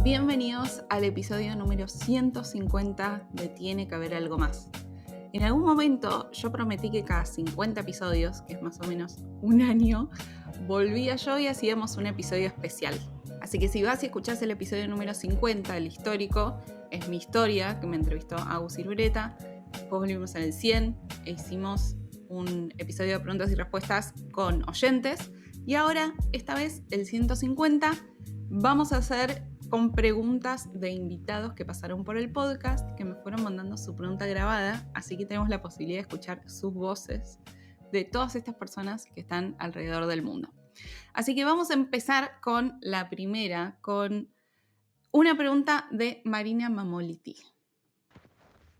Bienvenidos al episodio número 150 de Tiene que haber algo más. En algún momento yo prometí que cada 50 episodios, que es más o menos un año, volvía yo y hacíamos un episodio especial. Así que si vas y escuchás el episodio número 50, el histórico, es mi historia, que me entrevistó Agus Irureta. Después volvimos en el 100 e hicimos un episodio de preguntas y respuestas con oyentes. Y ahora, esta vez, el 150, vamos a hacer con preguntas de invitados que pasaron por el podcast, que me fueron mandando su pregunta grabada, así que tenemos la posibilidad de escuchar sus voces de todas estas personas que están alrededor del mundo. Así que vamos a empezar con la primera, con una pregunta de Marina Mamoliti.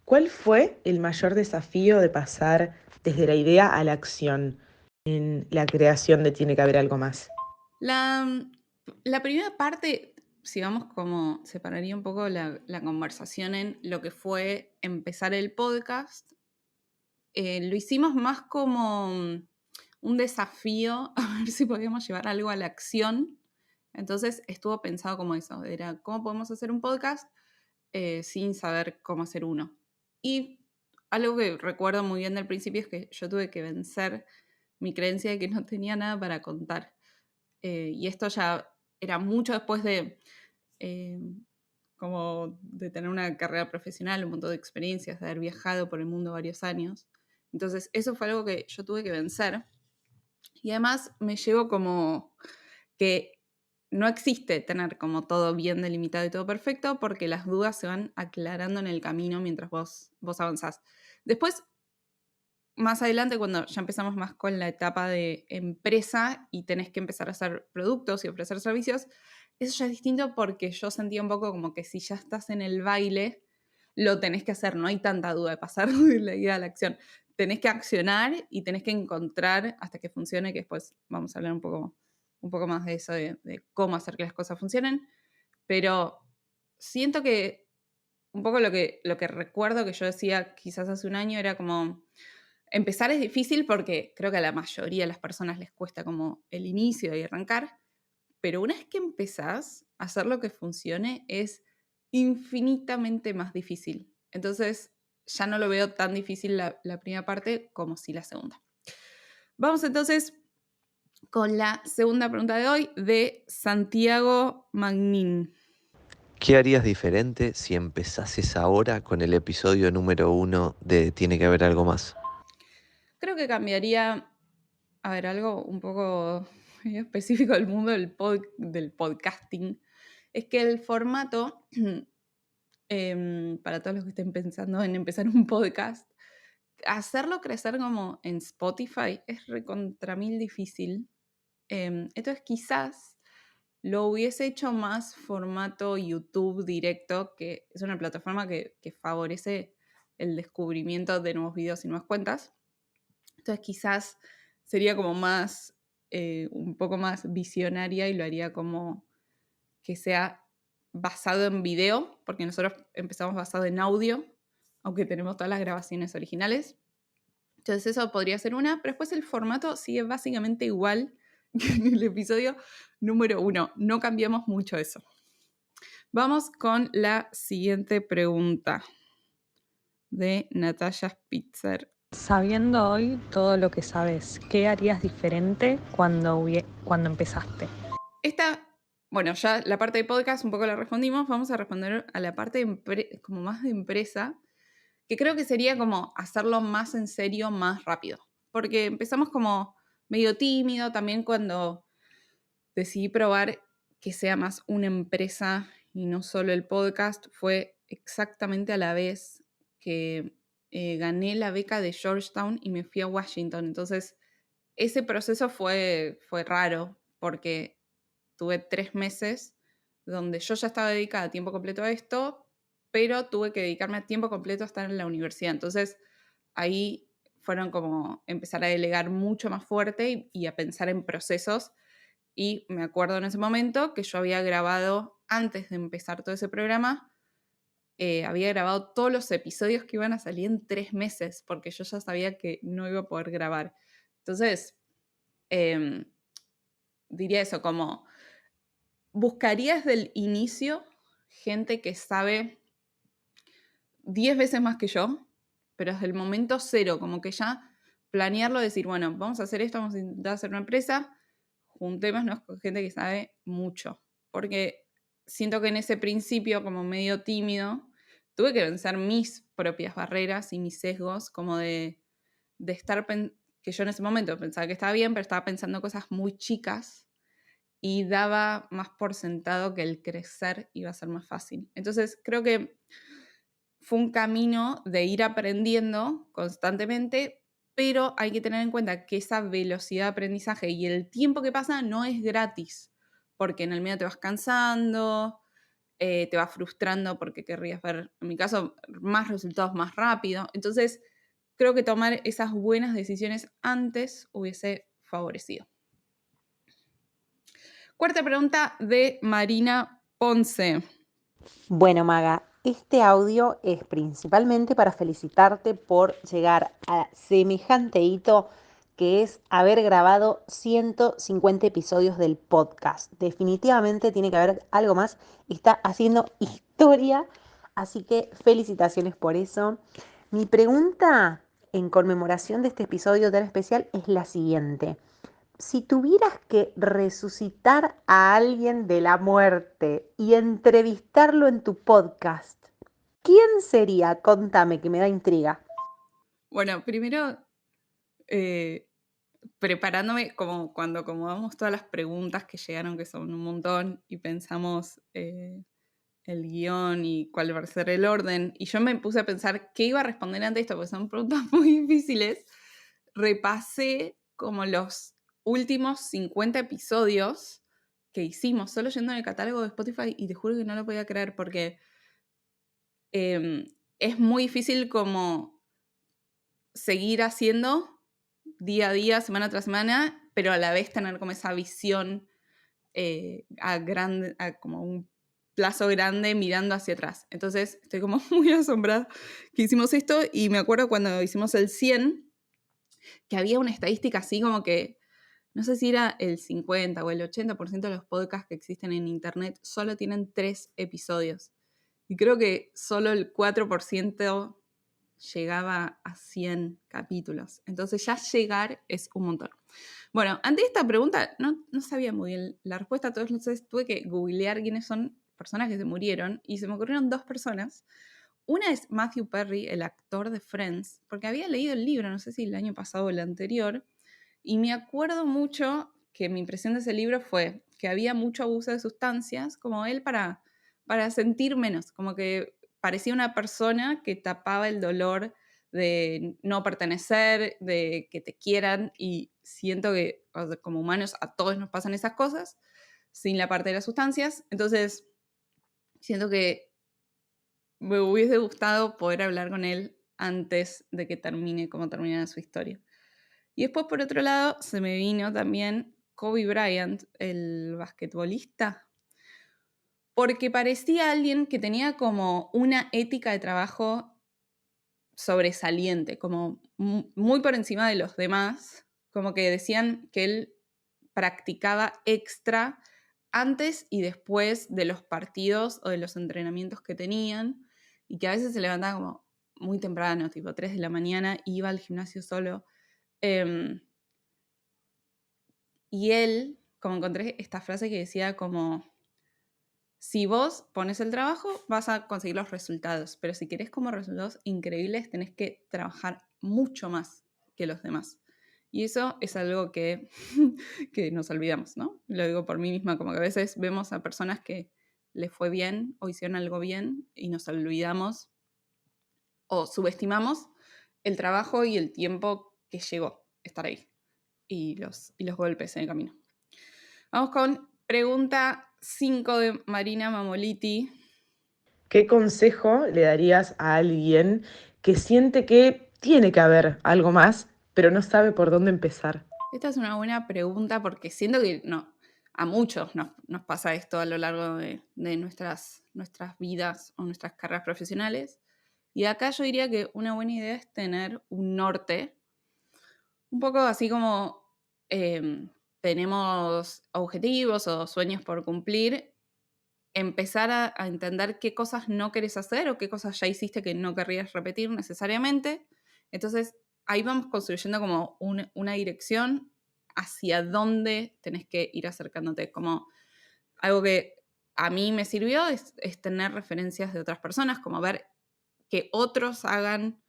¿Cuál fue el mayor desafío de pasar desde la idea a la acción en la creación de Tiene que haber algo más? La primera parte, si vamos como separaría un poco la conversación en lo que fue empezar el podcast, lo hicimos más como un desafío a ver si podíamos llevar algo a la acción. Entonces estuvo pensado como eso, era cómo podemos hacer un podcast sin saber cómo hacer uno. Y algo que recuerdo muy bien del principio es que yo tuve que vencer mi creencia de que no tenía nada para contar. Y esto ya era mucho después de como de tener una carrera profesional, un montón de experiencias, de haber viajado por el mundo varios años. Entonces eso fue algo que yo tuve que vencer. Y además me llevo como que no existe tener como todo bien delimitado y todo perfecto, porque las dudas se van aclarando en el camino mientras vos avanzás. Después, más adelante, cuando ya empezamos más con la etapa de empresa y tenés que empezar a hacer productos y ofrecer servicios, eso ya es distinto porque yo sentía un poco como que si ya estás en el baile, lo tenés que hacer, no hay tanta duda de pasar de la idea a la acción. Tenés que accionar y tenés que encontrar hasta que funcione, que después vamos a hablar un poco más de eso, de cómo hacer que las cosas funcionen. Pero siento que un poco lo que recuerdo que yo decía quizás hace un año era como, empezar es difícil porque creo que a la mayoría de las personas les cuesta como el inicio y arrancar, pero una vez que empezás, hacer lo que funcione es infinitamente más difícil. Entonces, ya no lo veo tan difícil la primera parte como si la segunda. Vamos entonces con la segunda pregunta de hoy de Santiago Magnín. ¿Qué harías diferente si empezases ahora con el episodio número 1 de Tiene que haber algo más? Creo que cambiaría, a ver, algo un poco específico del mundo del podcasting, es que el formato, para todos los que estén pensando en empezar un podcast, hacerlo crecer como en Spotify es recontra mil difícil. Entonces quizás lo hubiese hecho más formato YouTube directo, que es una plataforma que favorece el descubrimiento de nuevos videos y nuevas cuentas. Entonces quizás sería como más, un poco más visionaria y lo haría como que sea basado en video, porque nosotros empezamos basado en audio, aunque tenemos todas las grabaciones originales. Entonces eso podría ser una, pero después el formato sigue básicamente igual que en el episodio número 1. No cambiamos mucho eso. Vamos con la siguiente pregunta de Natalia Spitzer. Sabiendo hoy todo lo que sabes, ¿qué harías diferente cuando empezaste? Esta, bueno, ya la parte de podcast un poco la respondimos. Vamos a responder a la parte como más de empresa, que creo que sería como hacerlo más en serio, más rápido. Porque empezamos como medio tímido también cuando decidí probar que sea más una empresa y no solo el podcast. Fue exactamente a la vez que gané la beca de Georgetown y me fui a Washington. Entonces, ese proceso fue raro porque tuve 3 meses donde yo ya estaba dedicada a tiempo completo a esto, pero tuve que dedicarme a tiempo completo a estar en la universidad. Entonces, ahí fueron como empezar a delegar mucho más fuerte y a pensar en procesos. Y me acuerdo en ese momento que yo había grabado, antes de empezar todo ese programa, había grabado todos los episodios que iban a salir en 3 meses, porque yo ya sabía que no iba a poder grabar. Entonces, diría eso, como buscaría desde el inicio gente que sabe 10 veces más que yo, pero desde el momento cero, como que ya planearlo, decir, bueno, vamos a hacer esto, vamos a intentar hacer una empresa, juntémonos con gente que sabe mucho. Porque siento que en ese principio, como medio tímido, tuve que vencer mis propias barreras y mis sesgos, como de estar, que yo en ese momento pensaba que estaba bien, pero estaba pensando cosas muy chicas y daba más por sentado que el crecer iba a ser más fácil. Entonces creo que fue un camino de ir aprendiendo constantemente, pero hay que tener en cuenta que esa velocidad de aprendizaje y el tiempo que pasa no es gratis, porque en el medio te vas cansando, te vas frustrando porque querrías ver, en mi caso, más resultados más rápido. Entonces, creo que tomar esas buenas decisiones antes hubiese favorecido. Cuarta pregunta de Marina Ponce. Bueno, Maga, este audio es principalmente para felicitarte por llegar a semejante hito que es haber grabado 150 episodios del podcast. Definitivamente tiene que haber algo más. Está haciendo historia, así que felicitaciones por eso. Mi pregunta en conmemoración de este episodio tan especial es la siguiente. Si tuvieras que resucitar a alguien de la muerte y entrevistarlo en tu podcast, ¿quién sería? Contame, que me da intriga. Bueno, primero, preparándome como cuando acomodamos todas las preguntas que llegaron, que son un montón, y pensamos el guión y cuál va a ser el orden, y yo me puse a pensar qué iba a responder ante esto, porque son preguntas muy difíciles. Repasé como los últimos 50 episodios que hicimos, solo yendo en el catálogo de Spotify, y te juro que no lo podía creer porque es muy difícil como seguir haciendo día a día, semana tras semana, pero a la vez tener como esa visión a como un plazo grande mirando hacia atrás. Entonces estoy como muy asombrada que hicimos esto, y me acuerdo cuando hicimos el 100, que había una estadística así como que, no sé si era el 50 o el 80% de los podcasts que existen en internet solo tienen 3 episodios. Y creo que solo el 4% llegaba a 100 capítulos. Entonces ya llegar es un montón. Bueno, ante esta pregunta no sabía muy bien la respuesta, entonces tuve que googlear quiénes son personas que se murieron, y se me ocurrieron 2 personas. Una es Matthew Perry, el actor de Friends, porque había leído el libro, no sé si el año pasado o el anterior, y me acuerdo mucho que mi impresión de ese libro fue que había mucho abuso de sustancias, como él para sentir menos, como que parecía una persona que tapaba el dolor de no pertenecer, de que te quieran, y siento que, o sea, como humanos a todos nos pasan esas cosas, sin la parte de las sustancias. Entonces siento que me hubiese gustado poder hablar con él antes de que termine como termina su historia. Y después, por otro lado, se me vino también Kobe Bryant, el basquetbolista, porque parecía alguien que tenía como una ética de trabajo sobresaliente, como muy por encima de los demás, como que decían que él practicaba extra antes y después de los partidos o de los entrenamientos que tenían, y que a veces se levantaba como muy temprano, tipo 3 de la mañana, y iba al gimnasio solo. Y él, como encontré esta frase que decía como, si vos pones el trabajo, vas a conseguir los resultados, pero si querés como resultados increíbles, tenés que trabajar mucho más que los demás. Y eso es algo que, que nos olvidamos, ¿no? Lo digo por mí misma, como que a veces vemos a personas que les fue bien o hicieron algo bien y nos olvidamos o subestimamos el trabajo y el tiempo que llegó estar ahí, y los golpes en el camino. Vamos con pregunta 5 de Marina Mamoliti. ¿Qué consejo le darías a alguien que siente que tiene que haber algo más, pero no sabe por dónde empezar? Esta es una buena pregunta porque siento que a muchos nos pasa esto a lo largo de nuestras vidas o nuestras carreras profesionales. Y acá yo diría que una buena idea es tener un norte, un poco así como tenemos objetivos o sueños por cumplir. empezar a entender qué cosas no querés hacer o qué cosas ya hiciste que no querrías repetir necesariamente. Entonces, ahí vamos construyendo como una dirección hacia dónde tenés que ir acercándote. Como algo que a mí me sirvió es tener referencias de otras personas, como ver que otros hagan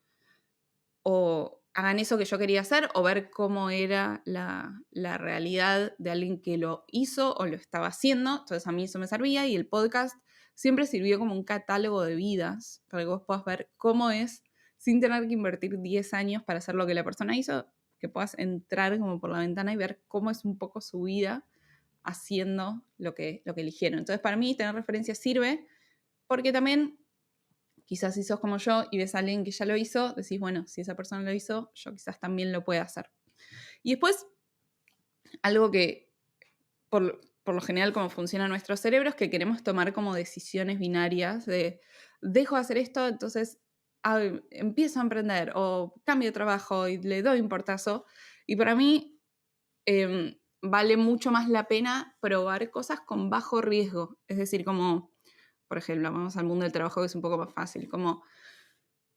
eso que yo quería hacer, o ver cómo era la realidad de alguien que lo hizo o lo estaba haciendo. Entonces a mí eso me servía, y el podcast siempre sirvió como un catálogo de vidas para que vos puedas ver cómo es, sin tener que invertir 10 años para hacer lo que la persona hizo, que puedas entrar como por la ventana y ver cómo es un poco su vida haciendo lo que eligieron. Entonces para mí tener referencias sirve, porque también quizás si sos como yo y ves a alguien que ya lo hizo, decís, bueno, si esa persona lo hizo, yo quizás también lo pueda hacer. Y después, algo que por lo general como funciona nuestro cerebro es que queremos tomar como decisiones binarias de dejo de hacer esto, entonces empiezo a emprender o cambio de trabajo y le doy un portazo. Y para mí vale mucho más la pena probar cosas con bajo riesgo. Es decir, como, por ejemplo, vamos al mundo del trabajo, que es un poco más fácil, como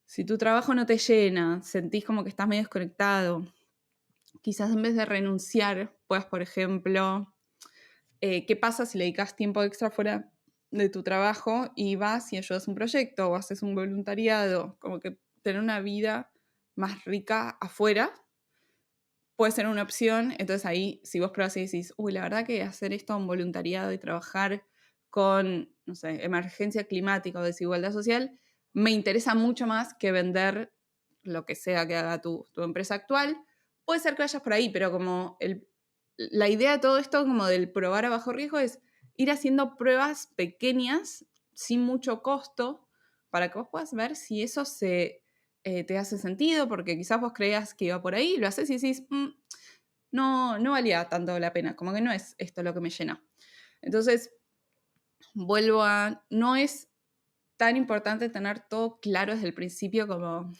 si tu trabajo no te llena, sentís como que estás medio desconectado, quizás en vez de renunciar, puedas, por ejemplo, ¿qué pasa si le dedicas tiempo extra fuera de tu trabajo y vas y ayudas un proyecto o haces un voluntariado? Como que tener una vida más rica afuera puede ser una opción. Entonces ahí, si vos probás y decís, uy, la verdad que hacer esto, un voluntariado y trabajar con, no sé, emergencia climática o desigualdad social, me interesa mucho más que vender lo que sea que haga tu empresa actual. Puede ser que vayas por ahí, pero como la idea de todo esto, como del probar a bajo riesgo, es ir haciendo pruebas pequeñas, sin mucho costo, para que vos puedas ver si eso te hace sentido, porque quizás vos creías que iba por ahí, lo haces y decís, no valía tanto la pena, como que no es esto lo que me llena. Entonces, no es tan importante tener todo claro desde el principio, como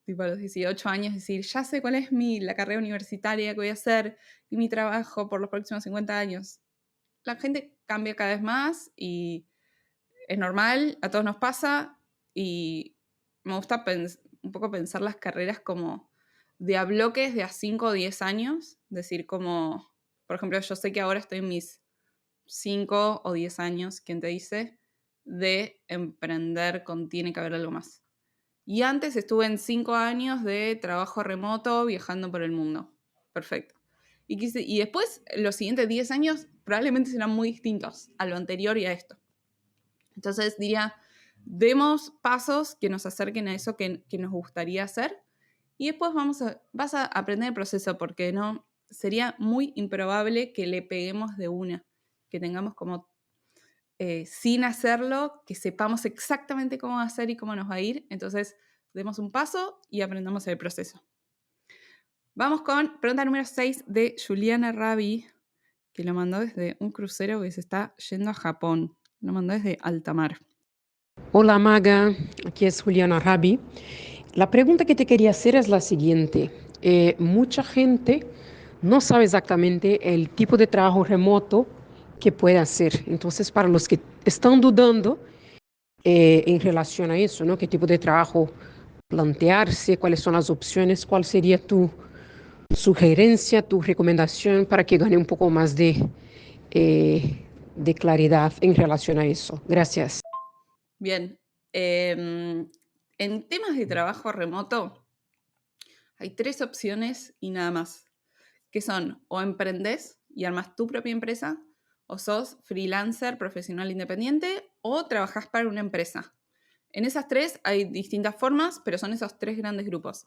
tipo a los 18 años decir, ya sé cuál es la carrera universitaria que voy a hacer y mi trabajo por los próximos 50 años. La gente cambia cada vez más y es normal, a todos nos pasa, y me gusta un poco pensar las carreras como de a bloques de a 5 o 10 años, decir como, por ejemplo, yo sé que ahora estoy en mis 5 o 10 años, ¿quién te dice?, de emprender con tiene que haber algo más. Y antes estuve en 5 años de trabajo remoto viajando por el mundo. Perfecto. Y después, los siguientes 10 años probablemente serán muy distintos a lo anterior y a esto. Entonces diría, demos pasos que nos acerquen a eso que nos gustaría hacer, y después vas a aprender el proceso, porque no sería muy improbable que le peguemos de una, que tengamos como sin hacerlo, que sepamos exactamente cómo va a ser y cómo nos va a ir. Entonces demos un paso y aprendamos el proceso. Vamos con pregunta número 6 de Juliana Rabi, que lo mandó desde un crucero que se está yendo a Japón. Lo mandó desde alta mar. Hola Maga, aquí es Juliana Rabi. La pregunta que te quería hacer es la siguiente. Mucha gente no sabe exactamente el tipo de trabajo remoto que puede hacer. Entonces, para los que están dudando en relación a eso, ¿no? ¿Qué tipo de trabajo plantearse? ¿Cuáles son las opciones? ¿Cuál sería tu sugerencia, tu recomendación para que gane un poco más de claridad en relación a eso? Gracias. Bien, en temas de trabajo remoto hay 3 opciones y nada más, que son o emprendés y armas tu propia empresa, o sos freelancer, profesional independiente, o trabajás para una empresa. En esas 3 hay distintas formas, pero son esos 3 grandes grupos.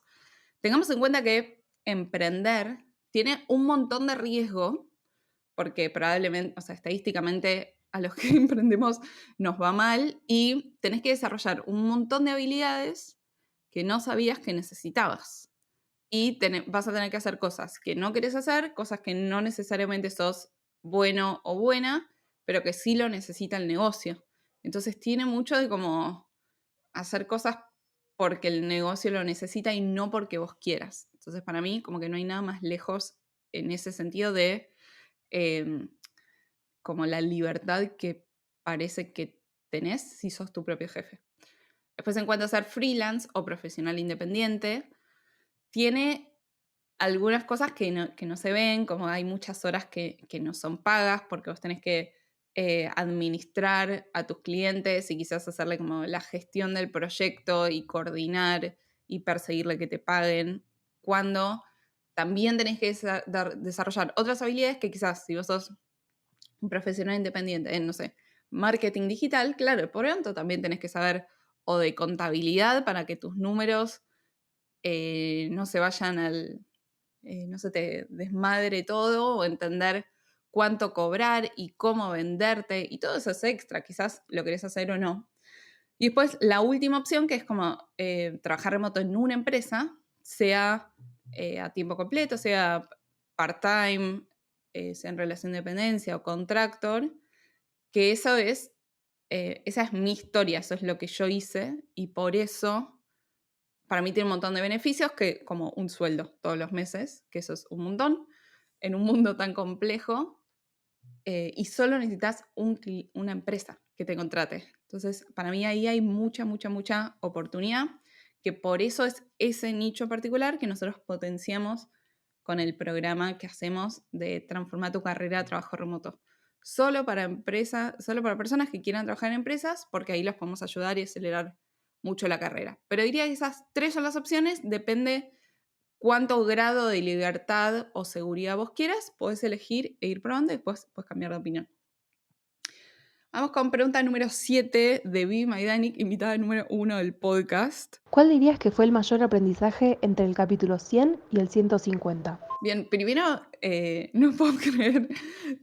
Tengamos en cuenta que emprender tiene un montón de riesgo, porque probablemente, o sea, estadísticamente a los que emprendemos nos va mal, y tenés que desarrollar un montón de habilidades que no sabías que necesitabas. Y vas a tener que hacer cosas que no querés hacer, cosas que no necesariamente sos bueno o buena, pero que sí lo necesita el negocio. Entonces tiene mucho de como hacer cosas porque el negocio lo necesita y no porque vos quieras. Entonces para mí como que no hay nada más lejos en ese sentido de como la libertad que parece que tenés si sos tu propio jefe. Después, en cuanto a ser freelance o profesional independiente, tiene algunas cosas que no se ven, como hay muchas horas que no son pagas porque vos tenés que administrar a tus clientes y quizás hacerle como la gestión del proyecto y coordinar y perseguirle que te paguen, cuando también tenés que desarrollar otras habilidades que quizás si vos sos un profesional independiente en, no sé, marketing digital, claro, por pronto también tenés que saber o de contabilidad para que tus números no se vayan no se te desmadre todo, o entender cuánto cobrar y cómo venderte, y todo eso es extra, quizás lo querés hacer o no. Y después la última opción, que es como trabajar remoto en una empresa, sea a tiempo completo, sea part-time, sea en relación de dependencia o contractor, que esa es mi historia, eso es lo que yo hice, y por eso para mí tiene un montón de beneficios, que como un sueldo todos los meses, que eso es un montón, en un mundo tan complejo, y solo necesitas una empresa que te contrate. Entonces, para mí ahí hay mucha oportunidad, que por eso es ese nicho particular que nosotros potenciamos con el programa que hacemos de transformar tu carrera a trabajo remoto. Solo para personas que quieran trabajar en empresas, porque ahí los podemos ayudar y acelerar mucho la carrera. Pero diría que esas 3 son las opciones, depende cuánto grado de libertad o seguridad vos quieras, podés elegir e ir probando y después puedes cambiar de opinión. Vamos con pregunta número 7 de Vivi Maidanic, invitada número 1 del podcast. ¿Cuál dirías que fue el mayor aprendizaje entre el capítulo 100 y el 150? Bien, primero, no puedo creer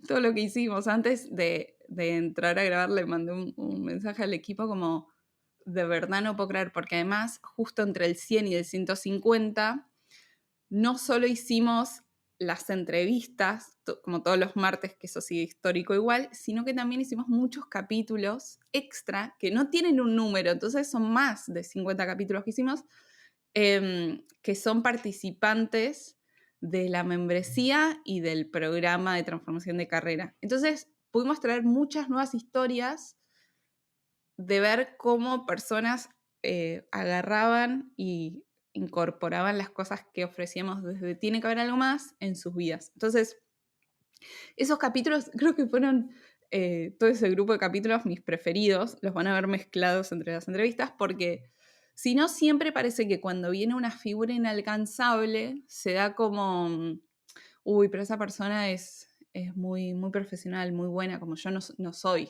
todo lo que hicimos. Antes de entrar a grabar le mandé un mensaje al equipo como, de verdad no puedo creer, porque además justo entre el 100 y el 150 no solo hicimos las entrevistas, como todos los martes, que eso sigue histórico igual, sino que también hicimos muchos capítulos extra que no tienen un número, entonces son más de 50 capítulos que hicimos, que son participantes de la membresía y del programa de transformación de carrera. Entonces pudimos traer muchas nuevas historias de ver cómo personas agarraban y incorporaban las cosas que ofrecíamos desde Tiene que haber algo más en sus vidas. Entonces, esos capítulos creo que fueron, todo ese grupo de capítulos, mis preferidos. Los van a ver mezclados entre las entrevistas porque si no, siempre parece que cuando viene una figura inalcanzable se da como, uy, pero esa persona es muy profesional, muy buena, como yo no soy,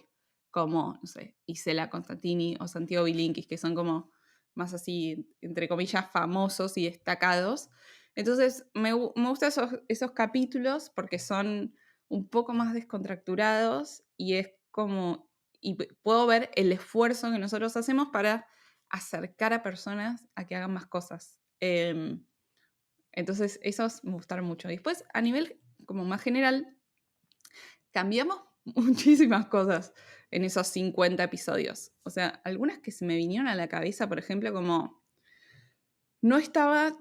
como, no sé, Isela Constantini o Santiago Bilinkis, que son como más así, entre comillas, famosos y destacados. Entonces, me gustan esos capítulos porque son un poco más descontracturados y es como, y puedo ver el esfuerzo que nosotros hacemos para acercar a personas a que hagan más cosas. Entonces, esos me gustaron mucho. Y después, a nivel como más general, cambiamos muchísimas cosas en esos 50 episodios. O sea, algunas que se me vinieron a la cabeza, por ejemplo, como no estaba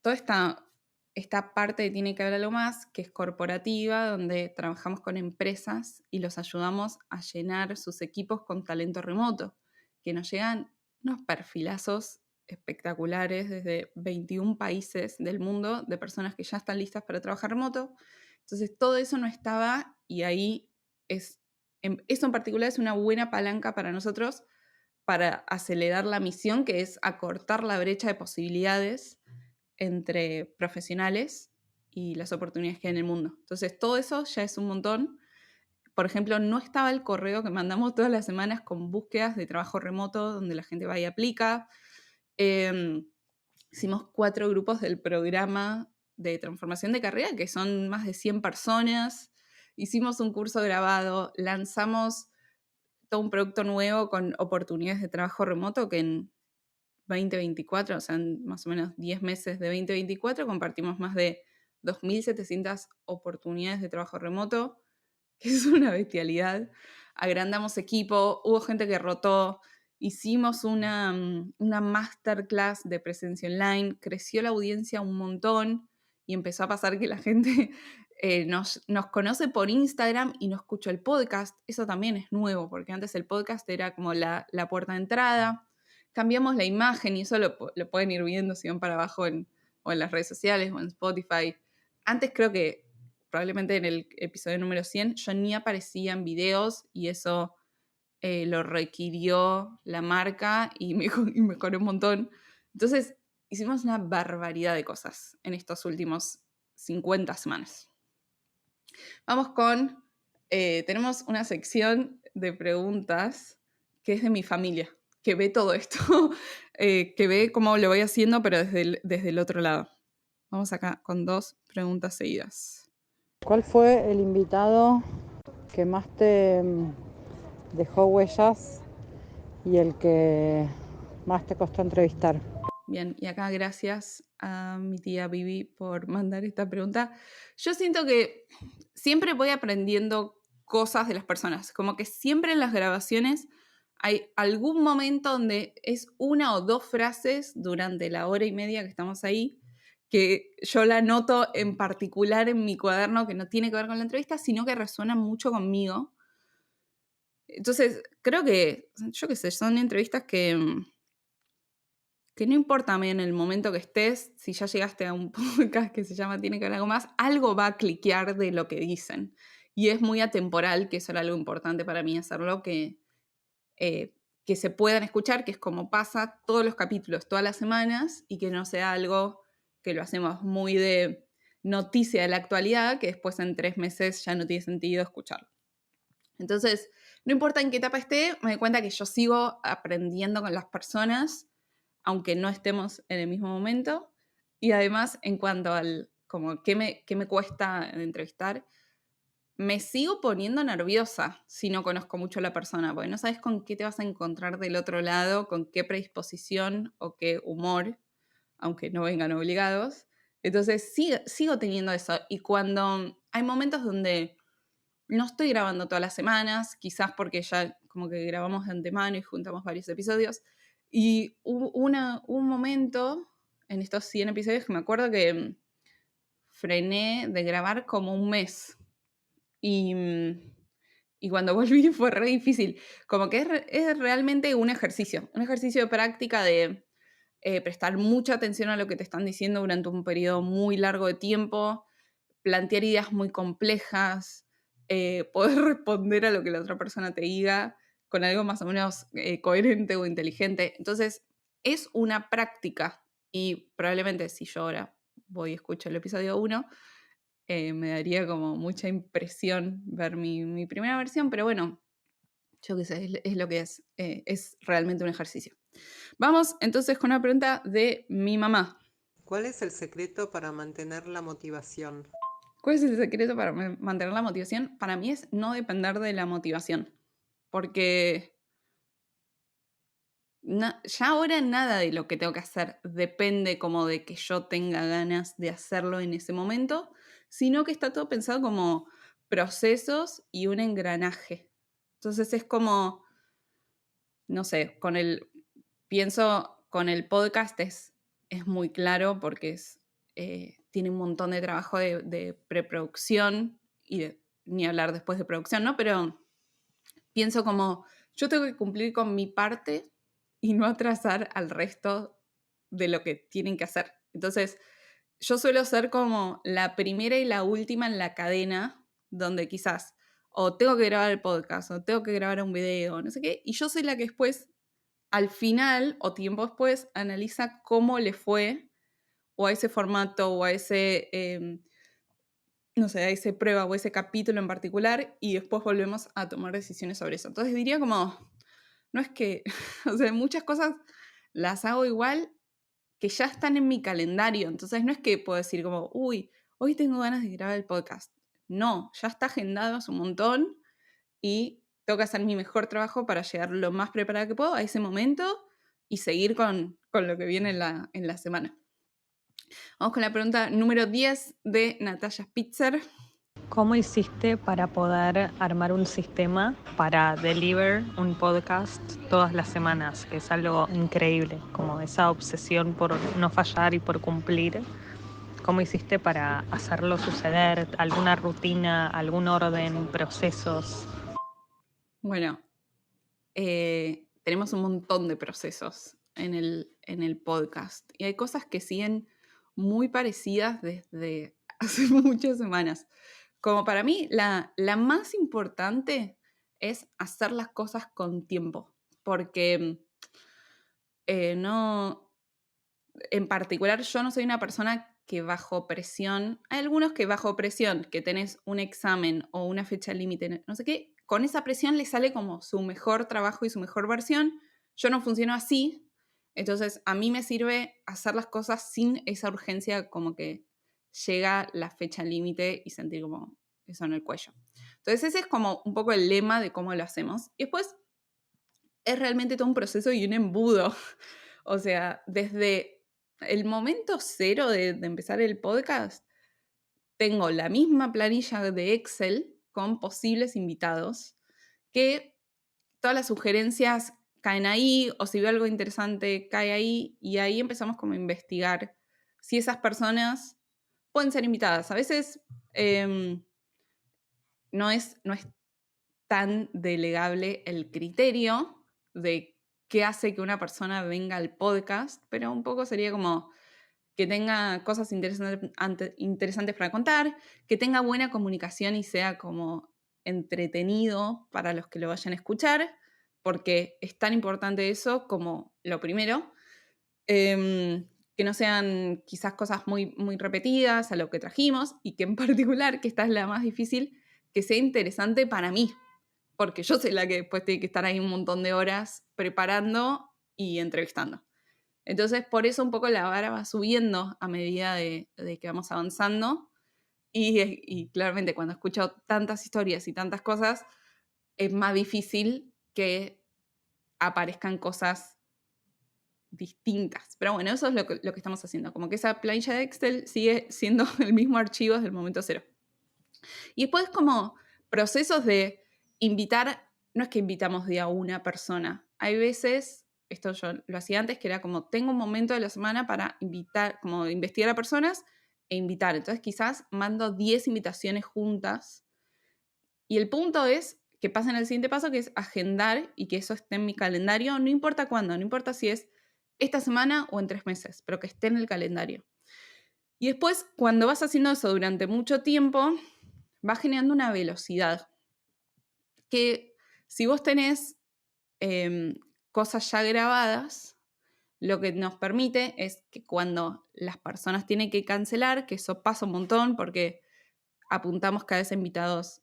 toda esta parte de Tiene que haber algo más, que es corporativa, donde trabajamos con empresas y los ayudamos a llenar sus equipos con talento remoto, que nos llegan unos perfilazos espectaculares desde 21 países del mundo de personas que ya están listas para trabajar remoto. Entonces todo eso no estaba, y ahí eso en particular es una buena palanca para nosotros para acelerar la misión, que es acortar la brecha de posibilidades entre profesionales y las oportunidades que hay en el mundo. Entonces todo eso ya es un montón. Por ejemplo, no estaba el correo que mandamos todas las semanas con búsquedas de trabajo remoto donde la gente va y aplica. Hicimos 4 grupos del programa de transformación de carrera, que son más de 100 personas. Hicimos un curso grabado, lanzamos todo un producto nuevo con oportunidades de trabajo remoto que en 2024, o sea, en más o menos 10 meses de 2024, compartimos más de 2.700 oportunidades de trabajo remoto, que es una bestialidad. Agrandamos equipo, hubo gente que rotó, hicimos una masterclass de presencia online, creció la audiencia un montón y empezó a pasar que la gente nos conoce por Instagram y no escucha el podcast. Eso también es nuevo, porque antes el podcast era como la puerta de entrada. Cambiamos la imagen y eso lo pueden ir viendo si van para abajo o en las redes sociales o en Spotify. Antes creo que probablemente en el episodio número 100 yo ni aparecía en videos y eso lo requirió la marca y mejoró un montón. Entonces hicimos una barbaridad de cosas en estos últimos 50 semanas. Vamos con, tenemos una sección de preguntas que es de mi familia, que ve todo esto, que ve cómo lo voy haciendo, pero desde el otro lado. Vamos acá con 2 preguntas seguidas. ¿Cuál fue el invitado que más te dejó huellas y el que más te costó entrevistar? Bien, y acá gracias a mi tía Vivi por mandar esta pregunta. Yo siento que siempre voy aprendiendo cosas de las personas, como que siempre en las grabaciones hay algún momento donde es 1 o 2 frases durante la hora y media que estamos ahí, que yo la noto en particular en mi cuaderno, que no tiene que ver con la entrevista, sino que resuena mucho conmigo. Entonces, creo que, yo qué sé, son entrevistas que no importa en el momento que estés, si ya llegaste a un podcast que se llama Tiene que ver algo más, algo va a cliquear de lo que dicen. Y es muy atemporal, que eso era algo importante para mí hacerlo, que se puedan escuchar, que es como pasa todos los capítulos, todas las semanas, y que no sea algo que lo hacemos muy de noticia de la actualidad, que después en 3 meses ya no tiene sentido escucharlo. Entonces, no importa en qué etapa esté, me doy cuenta que yo sigo aprendiendo con las personas, aunque no estemos en el mismo momento. Y además, en cuanto al como qué me cuesta entrevistar, me sigo poniendo nerviosa si no conozco mucho a la persona, porque no sabes con qué te vas a encontrar del otro lado, con qué predisposición o qué humor, aunque no vengan obligados. Entonces, sigo teniendo eso. Y cuando hay momentos donde no estoy grabando todas las semanas, quizás porque ya como que grabamos de antemano y juntamos varios episodios, y hubo un momento en estos 100 episodios que me acuerdo que frené de grabar como un mes. Y cuando volví fue re difícil. Como que es realmente un ejercicio de práctica de prestar mucha atención a lo que te están diciendo durante un periodo muy largo de tiempo, plantear ideas muy complejas, poder responder a lo que la otra persona te diga con algo más o menos coherente o inteligente. Entonces, es una práctica y probablemente si yo ahora voy y escucho el episodio 1, me daría como mucha impresión ver mi primera versión, pero bueno, yo qué sé, es lo que es realmente un ejercicio. Vamos entonces con una pregunta de mi mamá. ¿Cuál es el secreto para mantener la motivación? ¿Cuál es el secreto para mantener la motivación? Para mí es no depender de la motivación, porque ya ahora nada de lo que tengo que hacer depende como de que yo tenga ganas de hacerlo en ese momento, sino que está todo pensado como procesos y un engranaje. Entonces es como, no sé, pienso con el podcast es muy claro porque tiene un montón de trabajo de preproducción y ni hablar después de producción, ¿no? Pero pienso como, yo tengo que cumplir con mi parte y no atrasar al resto de lo que tienen que hacer. Entonces, yo suelo ser como la primera y la última en la cadena, donde quizás o tengo que grabar el podcast, o tengo que grabar un video, no sé qué, y yo soy la que después, al final o tiempo después, analiza cómo le fue o a ese formato o a ese, no sé, a esa prueba o ese capítulo en particular, y después volvemos a tomar decisiones sobre eso. Entonces diría como, no es que, o sea, muchas cosas las hago igual que ya están en mi calendario, entonces no es que puedo decir como, uy, hoy tengo ganas de grabar el podcast. No, ya está agendado hace un montón y tengo que hacer mi mejor trabajo para llegar lo más preparada que puedo a ese momento y seguir con lo que viene en la semana. Vamos con la pregunta número 10 de Natalia Spitzer. ¿Cómo hiciste para poder armar un sistema para deliver un podcast todas las semanas? Que es algo increíble, como esa obsesión por no fallar y por cumplir. ¿Cómo hiciste para hacerlo suceder? ¿Alguna rutina, algún orden, procesos? Bueno, tenemos un montón de procesos en el podcast y hay cosas que siguen muy parecidas desde hace muchas semanas. Como para mí, la más importante es hacer las cosas con tiempo, porque no, en particular, yo no soy una persona que bajo presión, hay algunos que bajo presión, que tenés un examen o una fecha límite, no sé qué, con esa presión le sale como su mejor trabajo y su mejor versión. Yo no funciono así, entonces a mí me sirve hacer las cosas sin esa urgencia, como que llega la fecha límite y sentir como eso en el cuello. Entonces ese es como un poco el lema de cómo lo hacemos. Y después es realmente todo un proceso y un embudo. O sea, desde el momento cero de empezar el podcast, tengo la misma planilla de Excel con posibles invitados, que todas las sugerencias caen ahí, o si veo algo interesante, cae ahí, y ahí empezamos como a investigar si esas personas pueden ser invitadas. A veces no es tan delegable el criterio de qué hace que una persona venga al podcast, pero un poco sería como que tenga cosas interesantes para contar, que tenga buena comunicación y sea como entretenido para los que lo vayan a escuchar, porque es tan importante eso como lo primero. Que no sean quizás cosas muy, muy repetidas a lo que trajimos y que en particular, que esta es la más difícil, que sea interesante para mí, porque yo soy la que después tiene que estar ahí un montón de horas preparando y entrevistando. Entonces, por eso un poco la vara va subiendo a medida de que vamos avanzando y claramente cuando escucho tantas historias y tantas cosas, es más difícil que aparezcan cosas distintas. Pero bueno, eso es lo que estamos haciendo, como que esa planilla de Excel sigue siendo el mismo archivo desde el momento cero. Y después como procesos de invitar, no es que invitamos de a una persona, hay veces, esto yo lo hacía antes, que era como tengo un momento de la semana para invitar, como investigar a personas e invitar, entonces quizás mando 10 invitaciones juntas y el punto es que pasen al siguiente paso, que es agendar y que eso esté en mi calendario, no importa cuándo, no importa si es esta semana o en 3 meses, pero que esté en el calendario. Y después, cuando vas haciendo eso durante mucho tiempo, va generando una velocidad que si vos tenés cosas ya grabadas, lo que nos permite es que cuando las personas tienen que cancelar, que eso pasa un montón porque apuntamos cada vez a invitados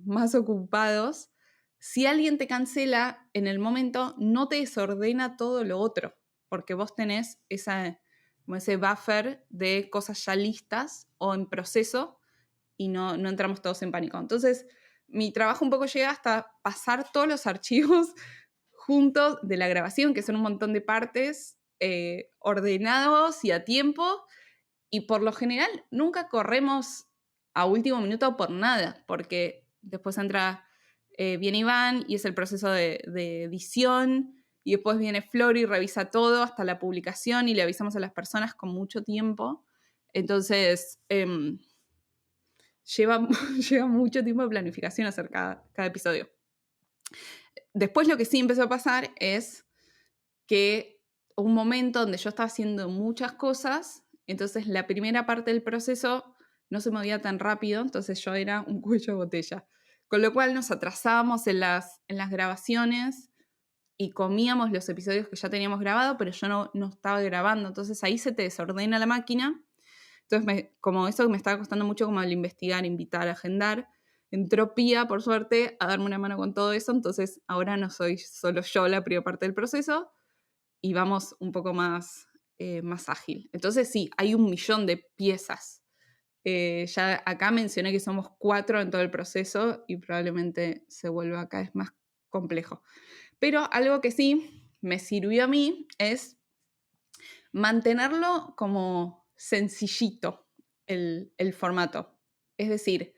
más ocupados, si alguien te cancela en el momento, no te desordena todo lo otro, porque vos tenés como ese buffer de cosas ya listas o en proceso y no entramos todos en pánico. Entonces, mi trabajo un poco llega hasta pasar todos los archivos juntos de la grabación, que son un montón de partes, ordenados y a tiempo, y por lo general nunca corremos a último minuto por nada, porque después viene Iván y es el proceso de edición, y después viene Flor y revisa todo hasta la publicación y le avisamos a las personas con mucho tiempo. Entonces, lleva mucho tiempo de planificación hacer cada episodio. Después lo que sí empezó a pasar es que un momento donde yo estaba haciendo muchas cosas, entonces la primera parte del proceso no se movía tan rápido, entonces yo era un cuello de botella. Con lo cual nos atrasábamos en las grabaciones y comíamos los episodios que ya teníamos grabado, pero yo no estaba grabando, entonces ahí se te desordena la máquina. Entonces, como eso me estaba costando mucho como el investigar, invitar, agendar, entró Pía, por suerte, a darme una mano con todo eso, entonces ahora no soy solo yo la primera parte del proceso y vamos un poco más ágil. Entonces sí, hay 1.000.000 de piezas. Ya acá mencioné que somos 4 en todo el proceso y probablemente se vuelva cada vez más complejo. Pero algo que sí me sirvió a mí es mantenerlo como sencillito el formato. Es decir,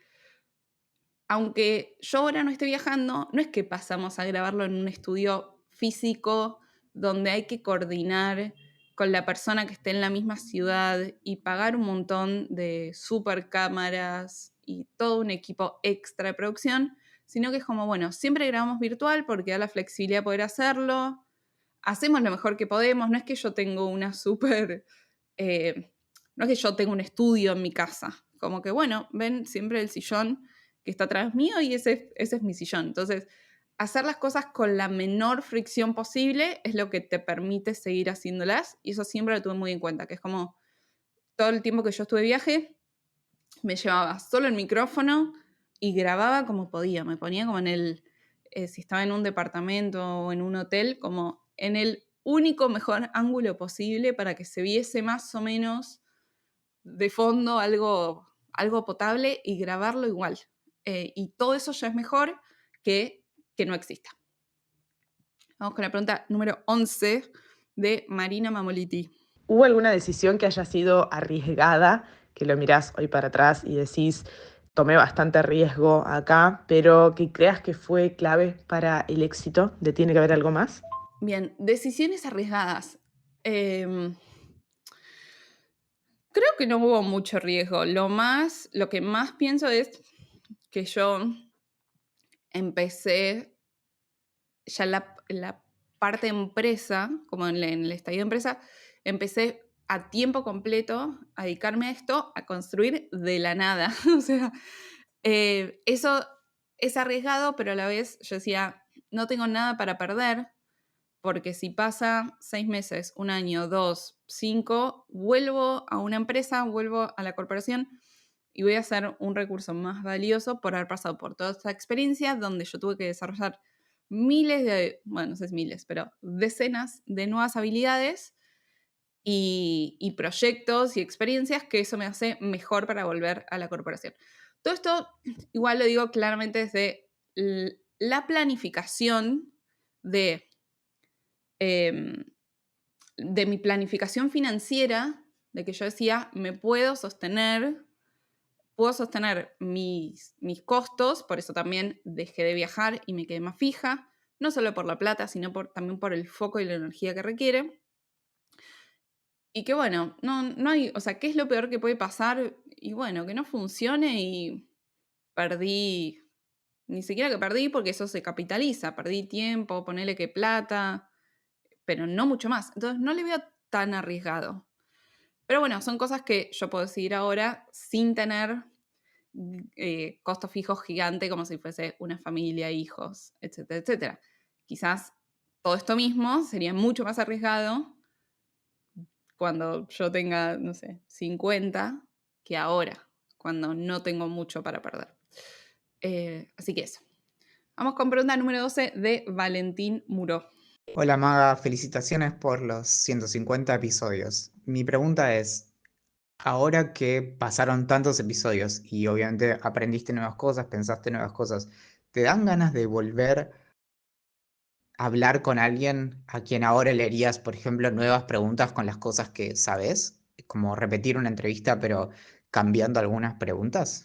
aunque yo ahora no esté viajando, no es que pasamos a grabarlo en un estudio físico donde hay que coordinar con la persona que esté en la misma ciudad y pagar un montón de super cámaras y todo un equipo extra de producción, sino que es como, bueno, siempre grabamos virtual porque da la flexibilidad de poder hacerlo, hacemos lo mejor que podemos, no es que yo tengo una super, no es que yo tengo un estudio en mi casa, como que bueno, ven siempre el sillón que está atrás mío y ese es mi sillón. Entonces, hacer las cosas con la menor fricción posible es lo que te permite seguir haciéndolas, y eso siempre lo tuve muy en cuenta, que es como todo el tiempo que yo estuve de viaje, me llevaba solo el micrófono y grababa como podía, me ponía como en el, si estaba en un departamento o en un hotel, como en el único mejor ángulo posible para que se viese más o menos de fondo algo potable y grabarlo igual. Y todo eso ya es mejor que no exista. Vamos con la pregunta número 11 de Marina Mamoliti. ¿Hubo alguna decisión que haya sido arriesgada, que lo mirás hoy para atrás y decís, tomé bastante riesgo acá, pero que creas que fue clave para el éxito de Tiene que haber algo más? Bien, decisiones arriesgadas. Creo que no hubo mucho riesgo. Lo que más pienso es que yo empecé ya la parte empresa, como en el estadio de empresa, empecé a tiempo completo a dedicarme a esto, a construir de la nada. O sea, eso es arriesgado, pero a la vez yo decía, no tengo nada para perder, porque si pasa 6 meses, 1 año, 2, 5, vuelvo a una empresa, vuelvo a la corporación y voy a hacer un recurso más valioso por haber pasado por toda esta experiencia donde yo tuve que desarrollar no sé si miles, pero decenas de nuevas habilidades y proyectos y experiencias que eso me hace mejor para volver a la corporación. Todo esto, igual lo digo claramente desde la planificación de mi planificación financiera, de que yo decía, puedo sostener mis costos, por eso también dejé de viajar y me quedé más fija, no solo por la plata, sino también por el foco y la energía que requiere. Y que bueno, no hay, o sea, ¿qué es lo peor que puede pasar? Y bueno, que no funcione y perdí, ni siquiera que perdí porque eso se capitaliza, perdí tiempo, ponele que plata, pero no mucho más. Entonces no le veo tan arriesgado. Pero bueno, son cosas que yo puedo decidir ahora sin tener costos fijos gigantes como si fuese una familia, hijos, etcétera, etcétera. Quizás todo esto mismo sería mucho más arriesgado cuando yo tenga, no sé, 50, que ahora, cuando no tengo mucho para perder. Así que eso. Vamos con pregunta número 12 de Valentín Muró. Hola Maga, felicitaciones por los 150 episodios. Mi pregunta es, ahora que pasaron tantos episodios y obviamente aprendiste nuevas cosas, pensaste nuevas cosas, ¿te dan ganas de volver a hablar con alguien a quien ahora le harías, por ejemplo, nuevas preguntas con las cosas que sabes? Como repetir una entrevista pero cambiando algunas preguntas.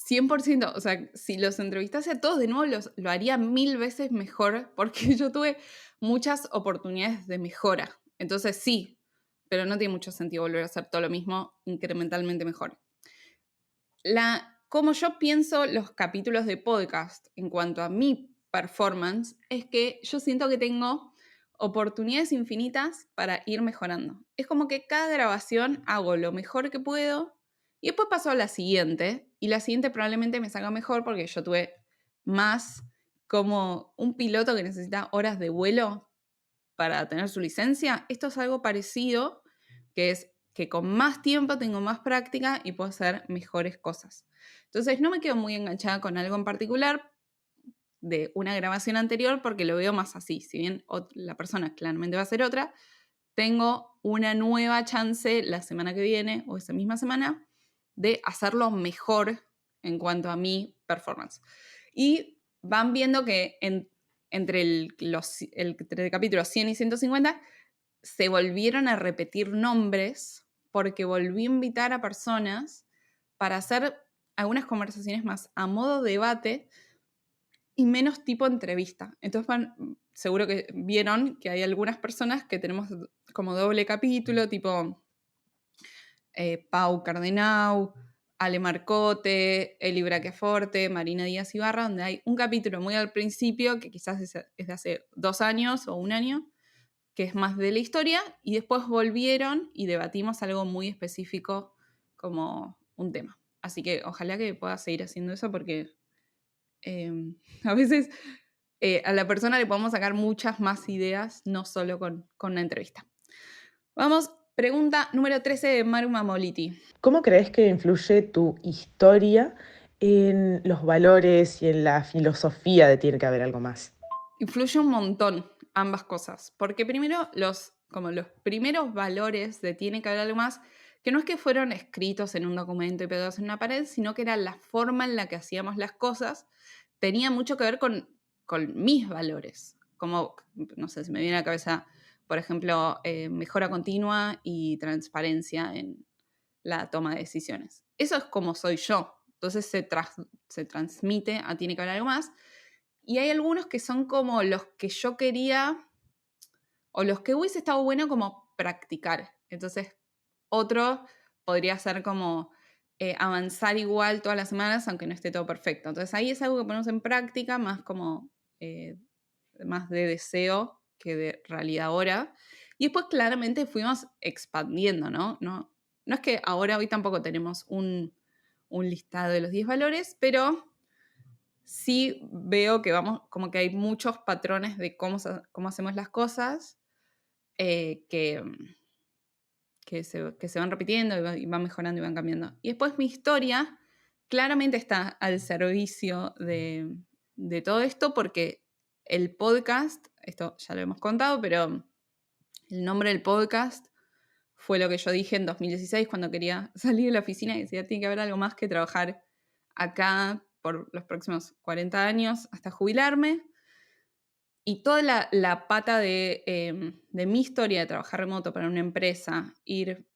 100%, o sea, si los entrevistase a todos de nuevo, lo haría 1000 veces mejor, porque yo tuve muchas oportunidades de mejora. Entonces sí, pero no tiene mucho sentido volver a hacer todo lo mismo incrementalmente mejor. Como yo pienso los capítulos de podcast en cuanto a mi performance, es que yo siento que tengo oportunidades infinitas para ir mejorando. Es como que cada grabación hago lo mejor que puedo y después paso a la siguiente, y la siguiente probablemente me salga mejor porque yo tuve más como un piloto que necesita horas de vuelo para tener su licencia. Esto es algo parecido, que es que con más tiempo tengo más práctica y puedo hacer mejores cosas. Entonces no me quedo muy enganchada con algo en particular de una grabación anterior porque lo veo más así. Si bien la persona claramente va a ser otra, tengo una nueva chance la semana que viene o esa misma semana de hacerlo mejor en cuanto a mi performance. Y van viendo que entre el capítulo 100 y 150 se volvieron a repetir nombres porque volví a invitar a personas para hacer algunas conversaciones más a modo debate y menos tipo entrevista. Entonces seguro que vieron que hay algunas personas que tenemos como doble capítulo, tipo Pau Cardenau, Ale Marcote, Eli Brachiaforte, Marina Díaz Ibarra, donde hay un capítulo muy al principio, que quizás es de hace 2 años o 1 año, que es más de la historia, y después volvieron y debatimos algo muy específico como un tema. Así que ojalá que pueda seguir haciendo eso porque a veces a la persona le podemos sacar muchas más ideas, no solo con una entrevista. Vamos, pregunta número 13 de Maru Mamoliti. ¿Cómo crees que influye tu historia en los valores y en la filosofía de Tiene que haber algo más? Influye un montón ambas cosas, porque primero los primeros valores de Tiene que haber algo más, que no es que fueron escritos en un documento y pegados en una pared, sino que era la forma en la que hacíamos las cosas, tenía mucho que ver con mis valores, como, no sé, si me viene a la cabeza, por ejemplo, mejora continua y transparencia en la toma de decisiones. Eso es como soy yo, entonces se transmite a Tiene que haber algo más, y hay algunos que son como los que yo quería o los que hubiese estado bueno como practicar. Entonces, otro podría ser como avanzar igual todas las semanas, aunque no esté todo perfecto. Entonces, ahí es algo que ponemos en práctica, más como más de deseo que de realidad ahora. Y después, claramente, fuimos expandiendo, ¿no? No es que ahora, hoy tampoco tenemos un listado de los 10 valores, pero sí veo que como que hay muchos patrones de cómo hacemos las cosas que se van repitiendo y van mejorando y van cambiando. Y después mi historia claramente está al servicio de todo esto porque el podcast, esto ya lo hemos contado, pero el nombre del podcast fue lo que yo dije en 2016 cuando quería salir de la oficina y decía, tiene que haber algo más que trabajar acá por los próximos 40 años hasta jubilarme. Y toda la pata de mi historia de trabajar remoto para una empresa, ir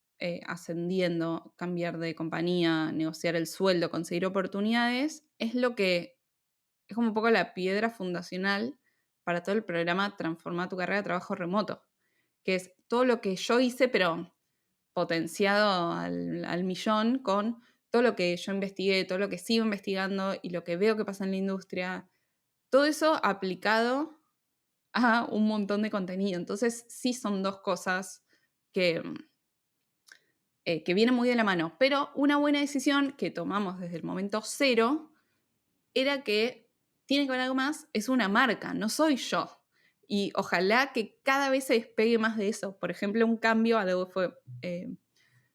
ascendiendo, cambiar de compañía, negociar el sueldo, conseguir oportunidades, es como un poco la piedra fundacional para todo el programa Transforma tu carrera de trabajo remoto, que es todo lo que yo hice, pero potenciado al millón con todo lo que yo investigué, todo lo que sigo investigando y lo que veo que pasa en la industria, todo eso aplicado a un montón de contenido. Entonces, sí son dos cosas que vienen muy de la mano. Pero una buena decisión que tomamos desde el momento cero era que Tiene que haber algo más, es una marca, no soy yo. Y ojalá que cada vez se despegue más de eso. Por ejemplo, un cambio, algo que fue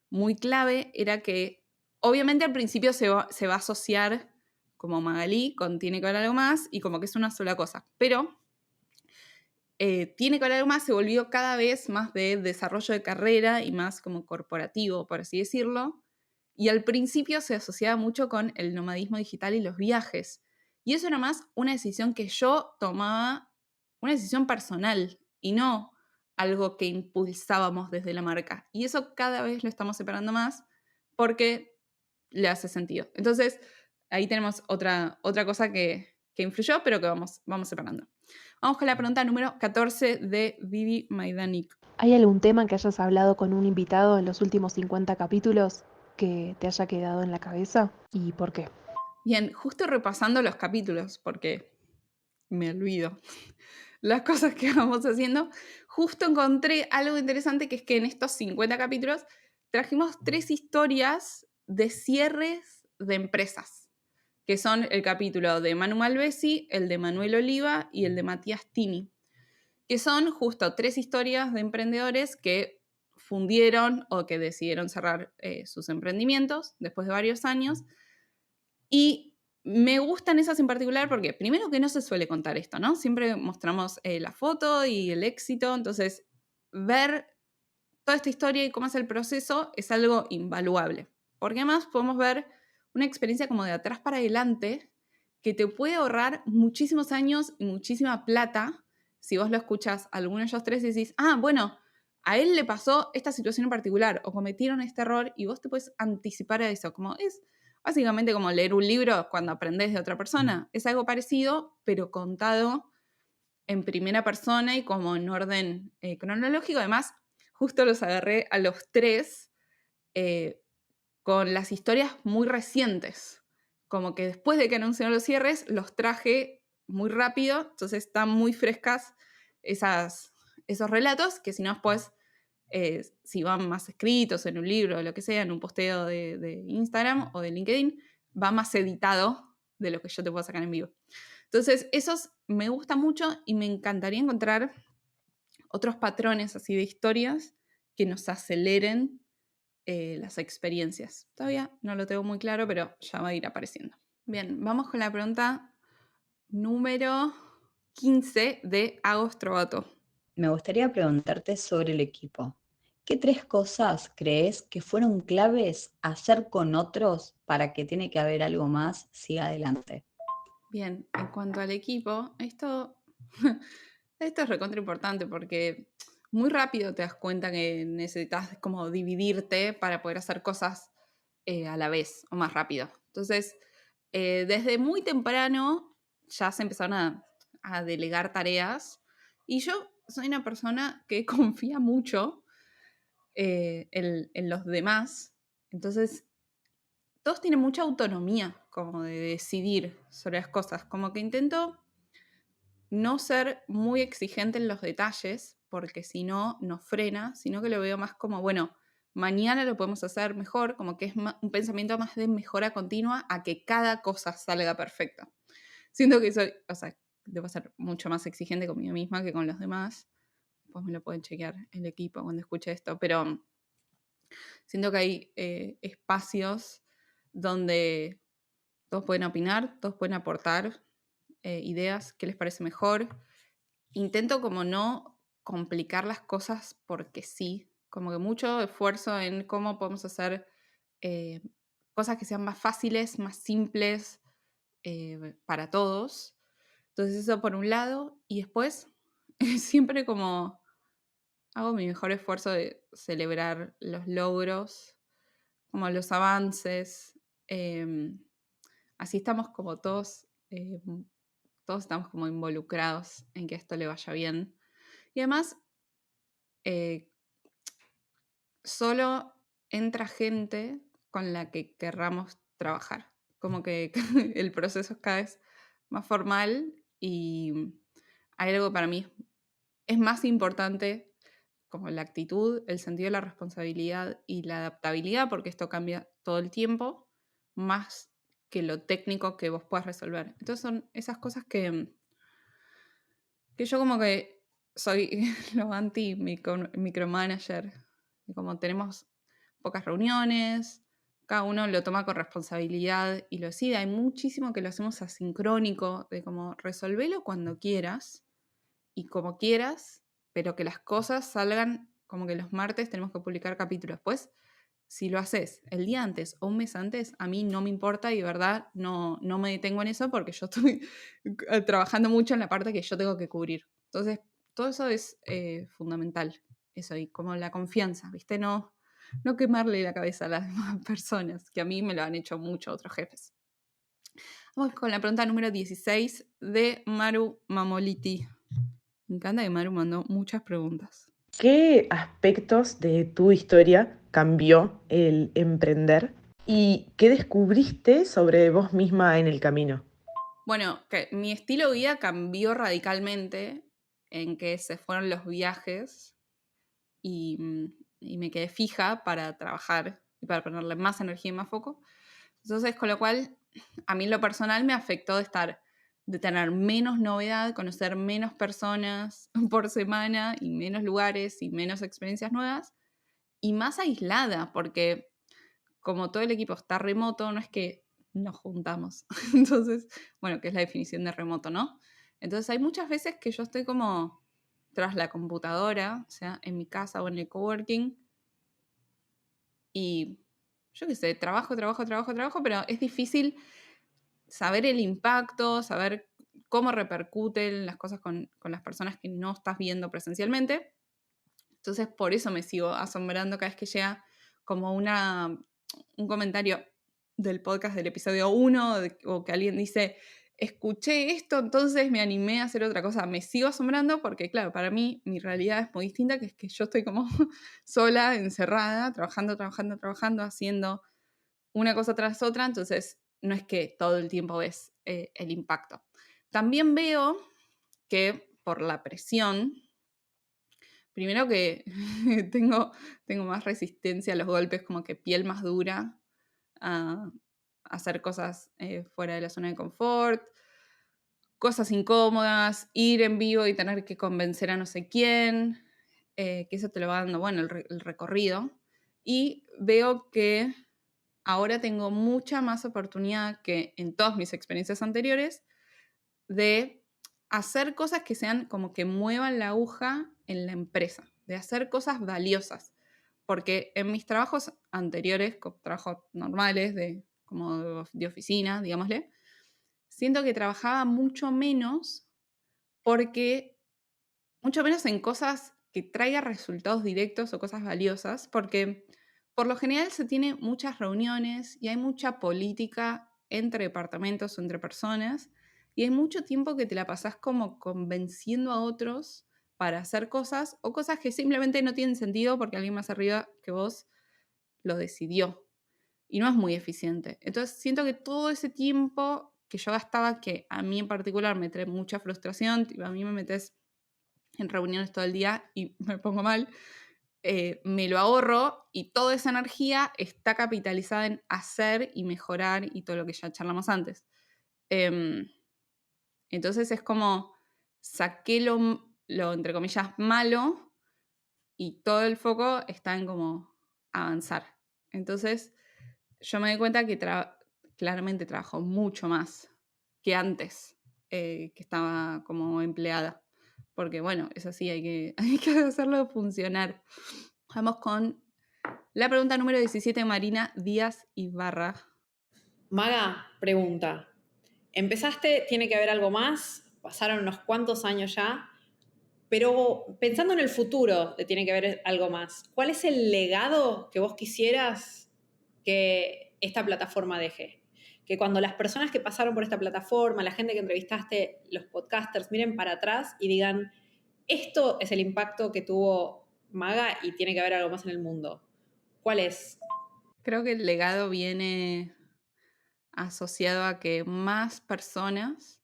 muy clave, era que obviamente al principio se va a asociar como Magalí con Tiene que haber algo más y como que es una sola cosa. Pero Tiene que haber algo más, se volvió cada vez más de desarrollo de carrera y más como corporativo, por así decirlo. Y al principio se asociaba mucho con el nomadismo digital y los viajes. Y eso era más una decisión que yo tomaba, una decisión personal y no algo que impulsábamos desde la marca. Y eso cada vez lo estamos separando más porque le hace sentido. Entonces, ahí tenemos otra cosa que influyó, pero que vamos separando. Vamos con la pregunta número 14 de Vivi Maidanik. ¿Hay algún tema que hayas hablado con un invitado en los últimos 50 capítulos que te haya quedado en la cabeza? ¿Y por qué? Bien, justo repasando los capítulos, porque me olvido las cosas que vamos haciendo, justo encontré algo interesante, que es que en estos 50 capítulos trajimos 3 historias de cierres de empresas, que son el capítulo de Manu Malvesi, el de Manuel Oliva y el de Matías Tini, que son justo 3 historias de emprendedores que fundieron o que decidieron cerrar sus emprendimientos después de varios años. Y me gustan esas en particular porque, primero, que no se suele contar esto, ¿no? Siempre mostramos la foto y el éxito, entonces ver toda esta historia y cómo es el proceso es algo invaluable, porque además podemos ver una experiencia como de atrás para adelante que te puede ahorrar muchísimos años y muchísima plata si vos lo escuchas a alguno de ellos 3 y decís, bueno, a él le pasó esta situación en particular o cometieron este error y vos te puedes anticipar a eso, como es básicamente como leer un libro cuando aprendes de otra persona. Es algo parecido, pero contado en primera persona y como en orden cronológico. Además, justo los agarré a los 3 con las historias muy recientes. Como que después de que anunciaron los cierres, los traje muy rápido, entonces están muy frescas esos relatos, que si no después, si van más escritos en un libro o lo que sea, en un posteo de Instagram o de LinkedIn, va más editado de lo que yo te puedo sacar en vivo. Entonces, esos me gustan mucho y me encantaría encontrar otros patrones así de historias que nos aceleren las experiencias. Todavía no lo tengo muy claro, pero ya va a ir apareciendo. Bien, vamos con la pregunta número 15 de Agos Trovato. Me gustaría preguntarte sobre el equipo. ¿Qué 3 cosas crees que fueron claves a hacer con otros para que tiene que haber algo más siga adelante? Bien, en cuanto al equipo, esto es recontra importante porque muy rápido te das cuenta que necesitas como dividirte para poder hacer cosas a la vez o más rápido. Entonces, desde muy temprano ya se empezaron a delegar tareas y yo soy una persona que confía mucho en los demás. Entonces, todos tienen mucha autonomía como de decidir sobre las cosas. Como que intento no ser muy exigente en los detalles, porque si no, nos frena, sino que lo veo más como, bueno, mañana lo podemos hacer mejor, como que es un pensamiento más de mejora continua a que cada cosa salga perfecta. Siento que soy, o sea, debo ser mucho más exigente conmigo misma que con los demás. Pues me lo pueden chequear el equipo cuando escuche esto, pero siento que hay espacios donde todos pueden opinar, todos pueden aportar ideas, qué les parece mejor. Intento como no complicar las cosas porque sí, como que mucho esfuerzo en cómo podemos hacer cosas que sean más fáciles, más simples para todos. Entonces eso por un lado, y después siempre como hago mi mejor esfuerzo de celebrar los logros, como los avances. Así estamos como todos estamos como involucrados en que esto le vaya bien. Y además, solo entra gente con la que querramos trabajar. Como que el proceso es cada vez más formal y hay algo que para mí es más importante como la actitud, el sentido de la responsabilidad y la adaptabilidad, porque esto cambia todo el tiempo, más que lo técnico que vos puedas resolver. Entonces son esas cosas que yo como que soy lo anti-micromanager. Como tenemos pocas reuniones, cada uno lo toma con responsabilidad y lo decide. Hay muchísimo que lo hacemos asincrónico, de como resolvelo cuando quieras y como quieras, pero que las cosas salgan como que los martes tenemos que publicar capítulos. Después, si lo haces el día antes o un mes antes, a mí no me importa y de verdad no me detengo en eso porque yo estoy trabajando mucho en la parte que yo tengo que cubrir. Entonces, todo eso es fundamental. Eso, y como la confianza, ¿viste? No quemarle la cabeza a las demás personas, que a mí me lo han hecho mucho otros jefes. Vamos con la pregunta número 16 de Maru Mamoliti. Me encanta que Maru mandó muchas preguntas. ¿Qué aspectos de tu historia cambió el emprender? ¿Y qué descubriste sobre vos misma en el camino? Bueno, que mi estilo de vida cambió radicalmente en que se fueron los viajes y me quedé fija para trabajar y para ponerle más energía y más foco. Entonces, con lo cual, a mí en lo personal me afectó de tener menos novedad, conocer menos personas por semana y menos lugares y menos experiencias nuevas y más aislada, porque como todo el equipo está remoto, no es que nos juntamos. Entonces, bueno, que es la definición de remoto, ¿no? Entonces hay muchas veces que yo estoy como tras la computadora, o sea, en mi casa o en el coworking, y yo qué sé, trabajo, pero es difícil saber el impacto, saber cómo repercuten las cosas con las personas que no estás viendo presencialmente. Entonces, por eso me sigo asombrando cada vez que llega como un comentario del podcast del episodio 1, o que alguien dice, escuché esto, entonces me animé a hacer otra cosa. Me sigo asombrando porque, claro, para mí mi realidad es muy distinta, que es que yo estoy como sola, encerrada, trabajando, haciendo una cosa tras otra, entonces no es que todo el tiempo ves el impacto. También veo que por la presión, primero que tengo más resistencia a los golpes, como que piel más dura a hacer cosas fuera de la zona de confort, cosas incómodas, ir en vivo y tener que convencer a no sé quién, que eso te lo va dando, bueno, el recorrido. Y veo que ahora tengo mucha más oportunidad que en todas mis experiencias anteriores de hacer cosas que sean como que muevan la aguja en la empresa, de hacer cosas valiosas. Porque en mis trabajos anteriores, trabajos normales, como de oficina, digámosle, siento que trabajaba mucho menos en cosas que traigan resultados directos o cosas valiosas, porque por lo general se tiene muchas reuniones y hay mucha política entre departamentos o entre personas, y hay mucho tiempo que te la pasás como convenciendo a otros para hacer cosas, o cosas que simplemente no tienen sentido porque alguien más arriba que vos lo decidió. Y no es muy eficiente. Entonces siento que todo ese tiempo que yo gastaba, que a mí en particular me trae mucha frustración, a mí me metes en reuniones todo el día y me pongo mal, me lo ahorro, y toda esa energía está capitalizada en hacer y mejorar y todo lo que ya charlamos antes. Entonces es como saqué lo entre comillas malo, y todo el foco está en como avanzar. Entonces yo me doy cuenta que claramente trabajo mucho más que antes, que estaba como empleada. Porque bueno, es así, hay que hacerlo funcionar. Vamos con la pregunta número 17, Marina Díaz Ibarra. Maga pregunta, empezaste, tiene que haber algo más, pasaron unos cuantos años ya, pero pensando en el futuro de tiene que haber algo más, ¿cuál es el legado que vos quisieras que esta plataforma deje? Que cuando las personas que pasaron por esta plataforma, la gente que entrevistaste, los podcasters, miren para atrás y digan, esto es el impacto que tuvo Maga y tiene que haber algo más en el mundo. ¿Cuál es? Creo que el legado viene asociado a que más personas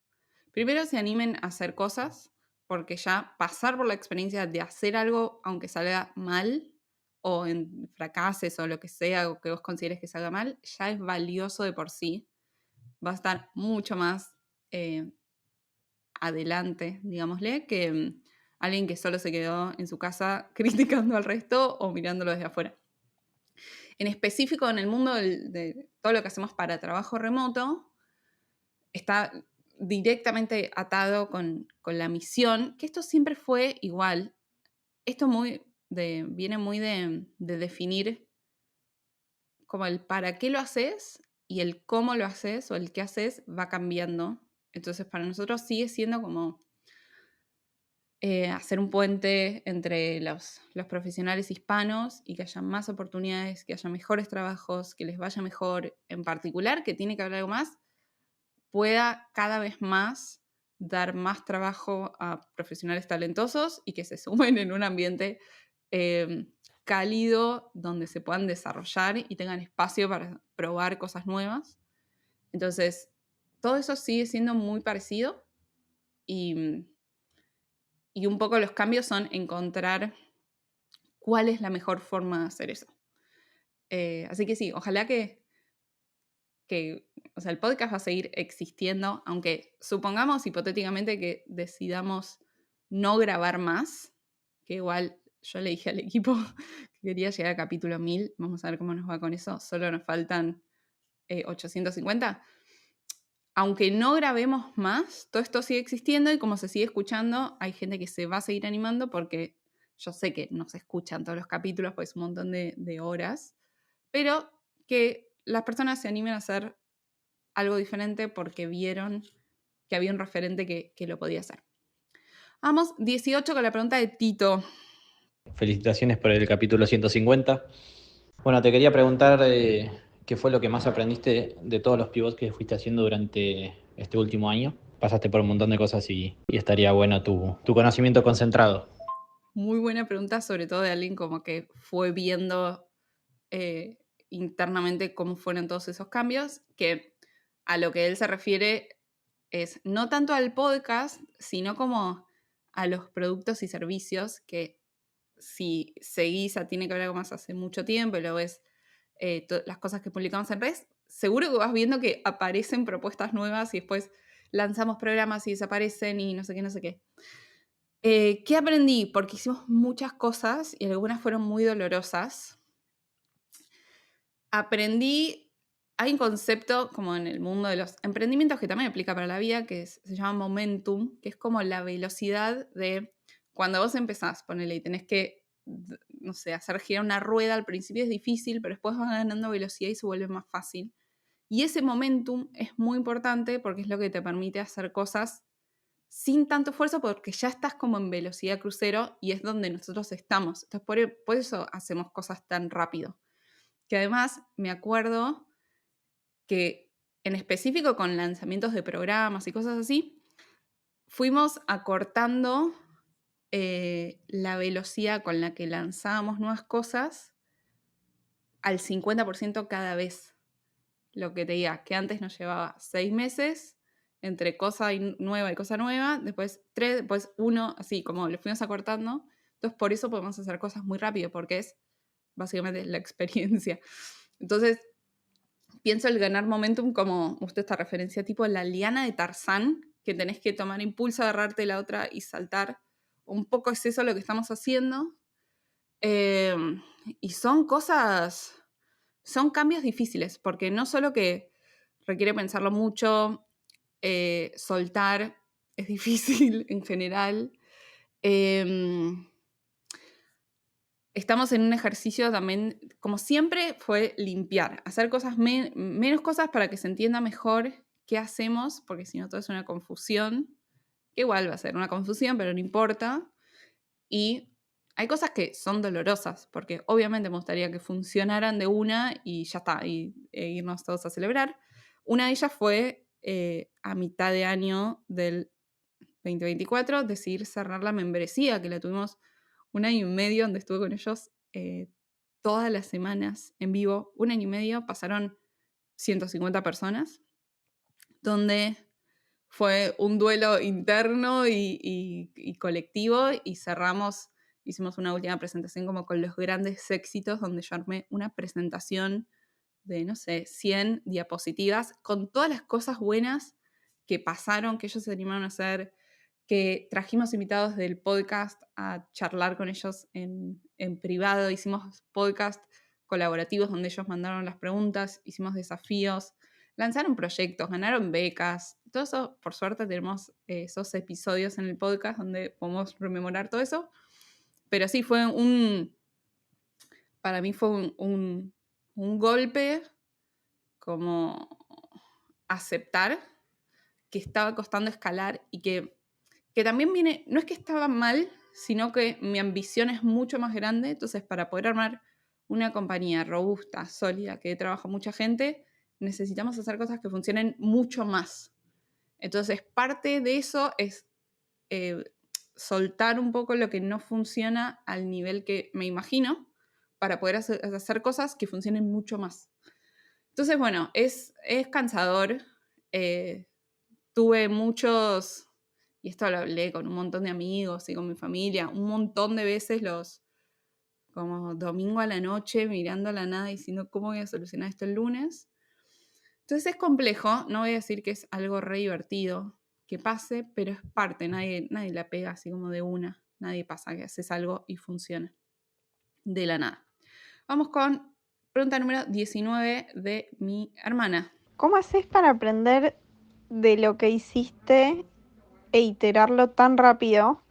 primero se animen a hacer cosas, porque ya pasar por la experiencia de hacer algo, aunque salga mal, o en fracases o lo que sea, o que vos consideres que salga mal, ya es valioso de por sí. Va a estar mucho más adelante, digámosle, que alguien que solo se quedó en su casa criticando al resto o mirándolo desde afuera. En específico, en el mundo de todo lo que hacemos para trabajo remoto, está directamente atado con la misión, que esto siempre fue igual. Esto viene muy de definir como el para qué lo haces, y el cómo lo haces o el qué haces va cambiando. Entonces para nosotros sigue siendo como hacer un puente entre los profesionales hispanos, y que haya más oportunidades, que haya mejores trabajos, que les vaya mejor, en particular, que tiene que haber algo más, pueda cada vez más dar más trabajo a profesionales talentosos y que se sumen en un ambiente cálido, donde se puedan desarrollar y tengan espacio para probar cosas nuevas. Entonces, todo eso sigue siendo muy parecido, y un poco los cambios son encontrar cuál es la mejor forma de hacer eso. Así que sí, ojalá que o sea, el podcast va a seguir existiendo, aunque supongamos hipotéticamente que decidamos no grabar más, que igual yo le dije al equipo que quería llegar al capítulo 1000, vamos a ver cómo nos va con eso, solo nos faltan 850. Aunque no grabemos más, todo esto sigue existiendo, y como se sigue escuchando, hay gente que se va a seguir animando, porque yo sé que no se escuchan todos los capítulos, pues es un montón de horas, pero que las personas se animen a hacer algo diferente porque vieron que había un referente que lo podía hacer. Vamos, 18, con la pregunta de Tito. Felicitaciones por el capítulo 150. Bueno, te quería preguntar ¿Qué fue lo que más aprendiste de todos los pivots que fuiste haciendo durante este último año? Pasaste por un montón de cosas y estaría bueno tu conocimiento concentrado. Muy buena pregunta, sobre todo de alguien como que fue viendo internamente cómo fueron todos esos cambios, que a lo que él se refiere es no tanto al podcast, sino como a los productos y servicios que si seguís a Tiene que Haber Algo Más hace mucho tiempo y lo ves las cosas que publicamos en redes, seguro que vas viendo que aparecen propuestas nuevas y después lanzamos programas y desaparecen y no sé qué, no sé qué. ¿Qué aprendí? Porque hicimos muchas cosas y algunas fueron muy dolorosas. Aprendí, hay un concepto como en el mundo de los emprendimientos que también aplica para la vida, que se llama momentum, que es como la velocidad de cuando vos empezás, ponele, y tenés que, no sé, hacer girar una rueda, al principio es difícil, pero después vas ganando velocidad y se vuelve más fácil. Y ese momentum es muy importante porque es lo que te permite hacer cosas sin tanto esfuerzo porque ya estás como en velocidad crucero y es donde nosotros estamos. Entonces, por eso hacemos cosas tan rápido. Que además me acuerdo que en específico con lanzamientos de programas y cosas así, fuimos acortando la velocidad con la que lanzábamos nuevas cosas al 50% cada vez. Lo que te diga, que antes nos llevaba 6 meses entre cosa nueva y cosa nueva, después 3, después 1, así como lo fuimos acortando. Entonces, por eso podemos hacer cosas muy rápido, porque es básicamente la experiencia. Entonces, pienso el ganar momentum como, usted esta referencia, tipo la liana de Tarzán, que tenés que tomar impulso, agarrarte la otra y saltar. Un poco es eso lo que estamos haciendo. Y son cosas, son cambios difíciles, porque no solo que requiere pensarlo mucho, soltar es difícil en general. Estamos en un ejercicio también, como siempre, fue limpiar, hacer cosas menos cosas para que se entienda mejor qué hacemos, porque si no todo es una confusión, que igual va a ser una confusión, pero no importa. Y hay cosas que son dolorosas, porque obviamente me gustaría que funcionaran de una y ya está, e irnos todos a celebrar. Una de ellas fue a mitad de año del 2024, decidir cerrar la membresía, que la tuvimos 1 año y medio, donde estuve con ellos todas las semanas en vivo. 1 año y medio, pasaron 150 personas, donde fue un duelo interno y colectivo, y cerramos, hicimos una última presentación como con los grandes éxitos, donde yo armé una presentación de, no sé, 100 diapositivas con todas las cosas buenas que pasaron, que ellos se animaron a hacer, que trajimos invitados del podcast a charlar con ellos en privado, hicimos podcast colaborativos donde ellos mandaron las preguntas, hicimos desafíos, lanzaron proyectos, ganaron becas, todo eso, por suerte tenemos esos episodios en el podcast donde podemos rememorar todo eso, pero sí fue para mí fue un golpe como aceptar que estaba costando escalar y que también viene, no es que estaba mal, sino que mi ambición es mucho más grande. Entonces, para poder armar una compañía robusta, sólida, que trabaja mucha gente, necesitamos hacer cosas que funcionen mucho más. Entonces, parte de eso es soltar un poco lo que no funciona al nivel que me imagino, para poder hacer cosas que funcionen mucho más. Entonces, bueno, es cansador. Tuve muchos, y esto lo hablé con un montón de amigos y con mi familia, un montón de veces como domingo a la noche, mirando a la nada, diciendo cómo voy a solucionar esto el lunes. Entonces es complejo, no voy a decir que es algo re divertido que pase, pero es parte, nadie la pega así como de una, nadie pasa que haces algo y funciona de la nada. Vamos con pregunta número 19 de mi hermana. ¿Cómo haces para aprender de lo que hiciste e iterarlo tan rápido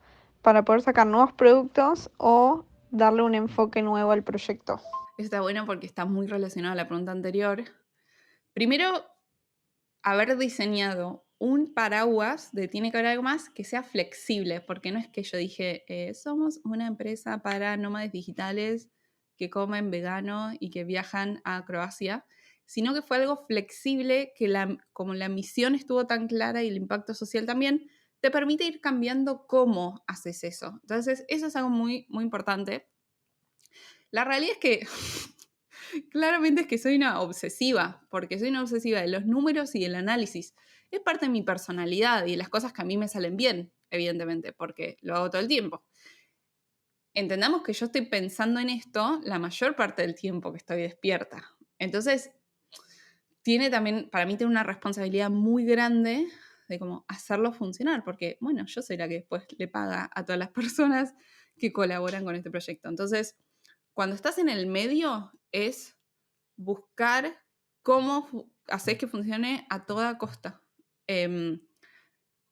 para poder sacar nuevos productos o darle un enfoque nuevo al proyecto? Está bueno porque está muy relacionado a la pregunta anterior. Primero, haber diseñado un paraguas de Tiene que Haber Algo Más que sea flexible, porque no es que yo dije, somos una empresa para nómades digitales que comen vegano y que viajan a Croacia. sino que fue algo flexible que como la misión estuvo tan clara y el impacto social también, te permite ir cambiando cómo haces eso. Entonces, eso es algo muy, muy importante. La realidad es que claramente es que soy una obsesiva, porque soy una obsesiva de los números y del análisis. Es parte de mi personalidad y de las cosas que a mí me salen bien, evidentemente, porque lo hago todo el tiempo. Entendamos que yo estoy pensando en esto la mayor parte del tiempo que estoy despierta. Entonces, para mí tiene una responsabilidad muy grande de cómo hacerlo funcionar, porque, bueno, yo soy la que después le paga a todas las personas que colaboran con este proyecto. Entonces, cuando estás en el medio, es buscar cómo hacer que funcione a toda costa.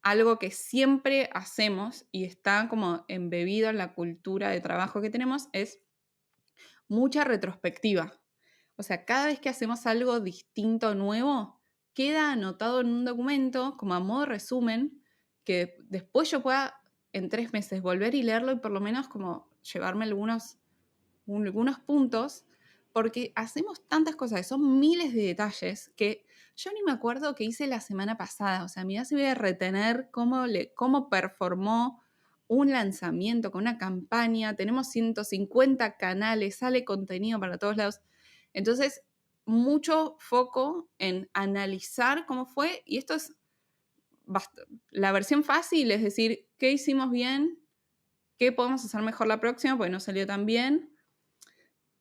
Algo que siempre hacemos y está como embebido en la cultura de trabajo que tenemos es mucha retrospectiva. O sea, cada vez que hacemos algo distinto, nuevo, queda anotado en un documento como a modo de resumen que después yo pueda en 3 meses volver y leerlo y por lo menos como llevarme algunos puntos, porque hacemos tantas cosas, son miles de detalles que yo ni me acuerdo qué hice la semana pasada. O sea, mirá si voy a retener cómo performó un lanzamiento con una campaña. Tenemos 150 canales, sale contenido para todos lados. Entonces, mucho foco en analizar cómo fue, y esto es la versión fácil, es decir, qué hicimos bien, qué podemos hacer mejor la próxima, porque no salió tan bien.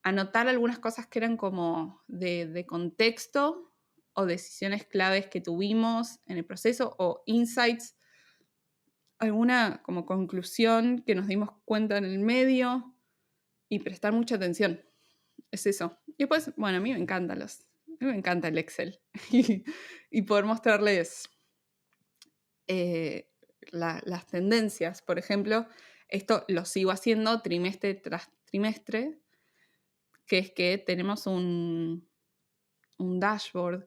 Anotar algunas cosas que eran como de contexto o decisiones claves que tuvimos en el proceso o insights, alguna como conclusión que nos dimos cuenta en el medio y prestar mucha atención. Es eso. Y después, bueno, a mí me encanta el Excel y poder mostrarles las tendencias. Por ejemplo, esto lo sigo haciendo trimestre tras trimestre, que es que tenemos un dashboard,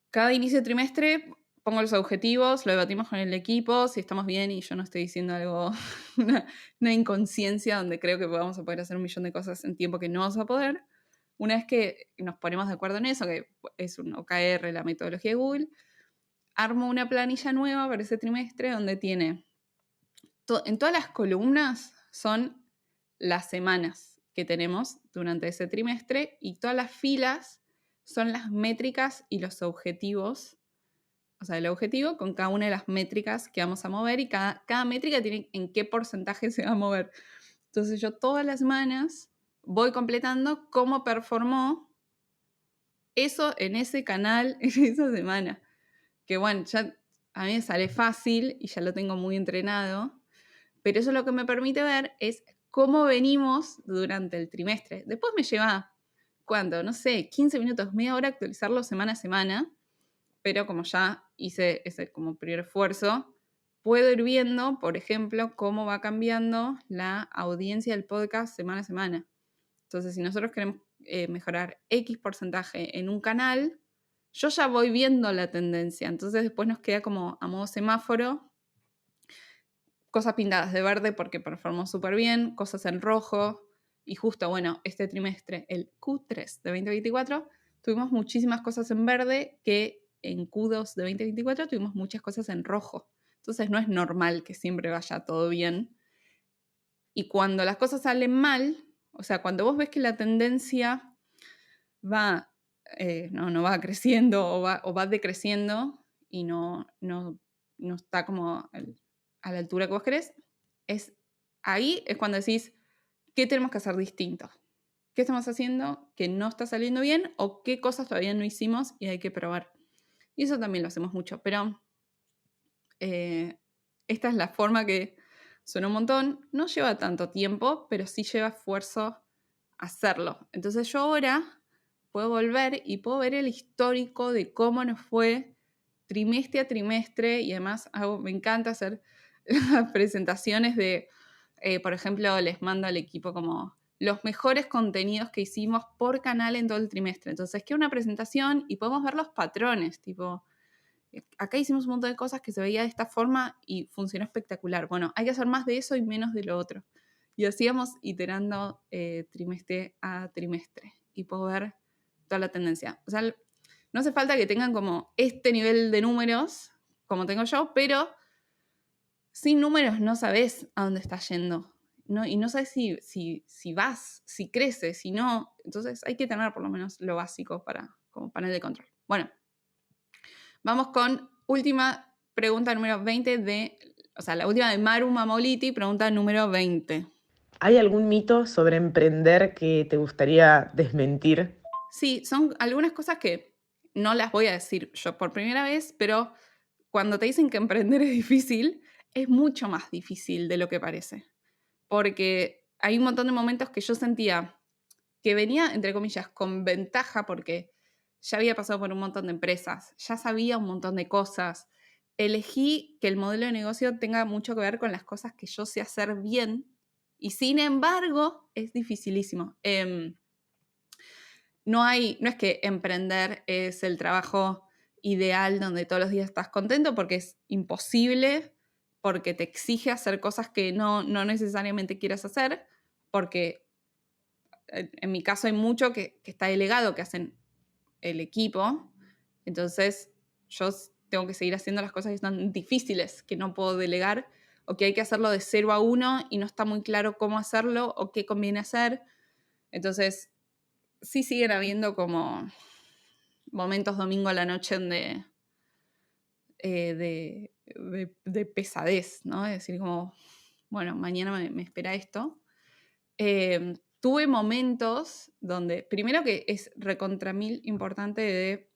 cada inicio de trimestre pongo los objetivos, lo debatimos con el equipo, si estamos bien y yo no estoy diciendo algo, una inconsciencia donde creo que vamos a poder hacer 1.000.000 de cosas en tiempo que no vamos a poder. Una vez que nos ponemos de acuerdo en eso, que es un OKR, la metodología de Google, armo una planilla nueva para ese trimestre donde tiene, en todas las columnas son las semanas que tenemos durante ese trimestre y todas las filas son las métricas y los objetivos. O sea, el objetivo con cada una de las métricas que vamos a mover y cada métrica tiene en qué porcentaje se va a mover. Entonces yo todas las semanas voy completando cómo performó eso en ese canal en esa semana. Que bueno, ya a mí me sale fácil y ya lo tengo muy entrenado, pero eso lo que me permite ver es cómo venimos durante el trimestre. Después me lleva, ¿cuánto? No sé, 15 minutos, media hora actualizarlo semana a semana, pero como ya hice ese como primer esfuerzo, puedo ir viendo, por ejemplo, cómo va cambiando la audiencia del podcast semana a semana. Entonces, si nosotros queremos mejorar X porcentaje en un canal, yo ya voy viendo la tendencia. Entonces, después nos queda como a modo semáforo, cosas pintadas de verde porque performó súper bien, cosas en rojo. Y justo, bueno, este trimestre, el Q3 de 2024, tuvimos muchísimas cosas en verde que en Q2 de 2024 tuvimos muchas cosas en rojo. Entonces no es normal que siempre vaya todo bien. Y cuando las cosas salen mal, o sea, cuando vos ves que la tendencia va, no va creciendo o va decreciendo y no está como a la altura que vos querés, ahí es cuando decís, ¿qué tenemos que hacer distinto? ¿Qué estamos haciendo que no está saliendo bien o qué cosas todavía no hicimos y hay que probar? Y eso también lo hacemos mucho, pero esta es la forma que suena un montón, no lleva tanto tiempo, pero sí lleva esfuerzo hacerlo. Entonces yo ahora puedo volver y puedo ver el histórico de cómo nos fue trimestre a trimestre y además me encanta hacer las presentaciones de, por ejemplo, les mando al equipo como los mejores contenidos que hicimos por canal en todo el trimestre. Entonces, queda una presentación y podemos ver los patrones, tipo, acá hicimos un montón de cosas que se veía de esta forma y funcionó espectacular. Bueno, hay que hacer más de eso y menos de lo otro. Y así vamos iterando trimestre a trimestre. Y puedo ver toda la tendencia. O sea, no hace falta que tengan como este nivel de números, como tengo yo, pero sin números no sabes a dónde estás yendo. ¿No? Y no sabes si vas, si creces, si no. Entonces hay que tener por lo menos lo básico como panel de control. Bueno, vamos con última pregunta número 20 o sea, la última de Maru Mamoliti, pregunta número 20. ¿Hay algún mito sobre emprender que te gustaría desmentir? Sí, son algunas cosas que no las voy a decir yo por primera vez, pero cuando te dicen que emprender es difícil, es mucho más difícil de lo que parece. Porque hay un montón de momentos que yo sentía que venía, entre comillas, con ventaja porque ya había pasado por un montón de empresas, ya sabía un montón de cosas. Elegí que el modelo de negocio tenga mucho que ver con las cosas que yo sé hacer bien y sin embargo es dificilísimo. No es que emprender es el trabajo ideal donde todos los días estás contento porque es imposible, porque te exige hacer cosas que no necesariamente quieras hacer, porque en mi caso hay mucho que está delegado, que hacen el equipo, entonces yo tengo que seguir haciendo las cosas que son difíciles, que no puedo delegar, o que hay que hacerlo de 0 a 1 y no está muy claro cómo hacerlo o qué conviene hacer. Entonces, sí siguen habiendo como momentos domingo a la noche de pesadez, ¿no? Es decir, como, bueno, mañana me espera esto. Tuve momentos donde, primero que es recontra mil importante de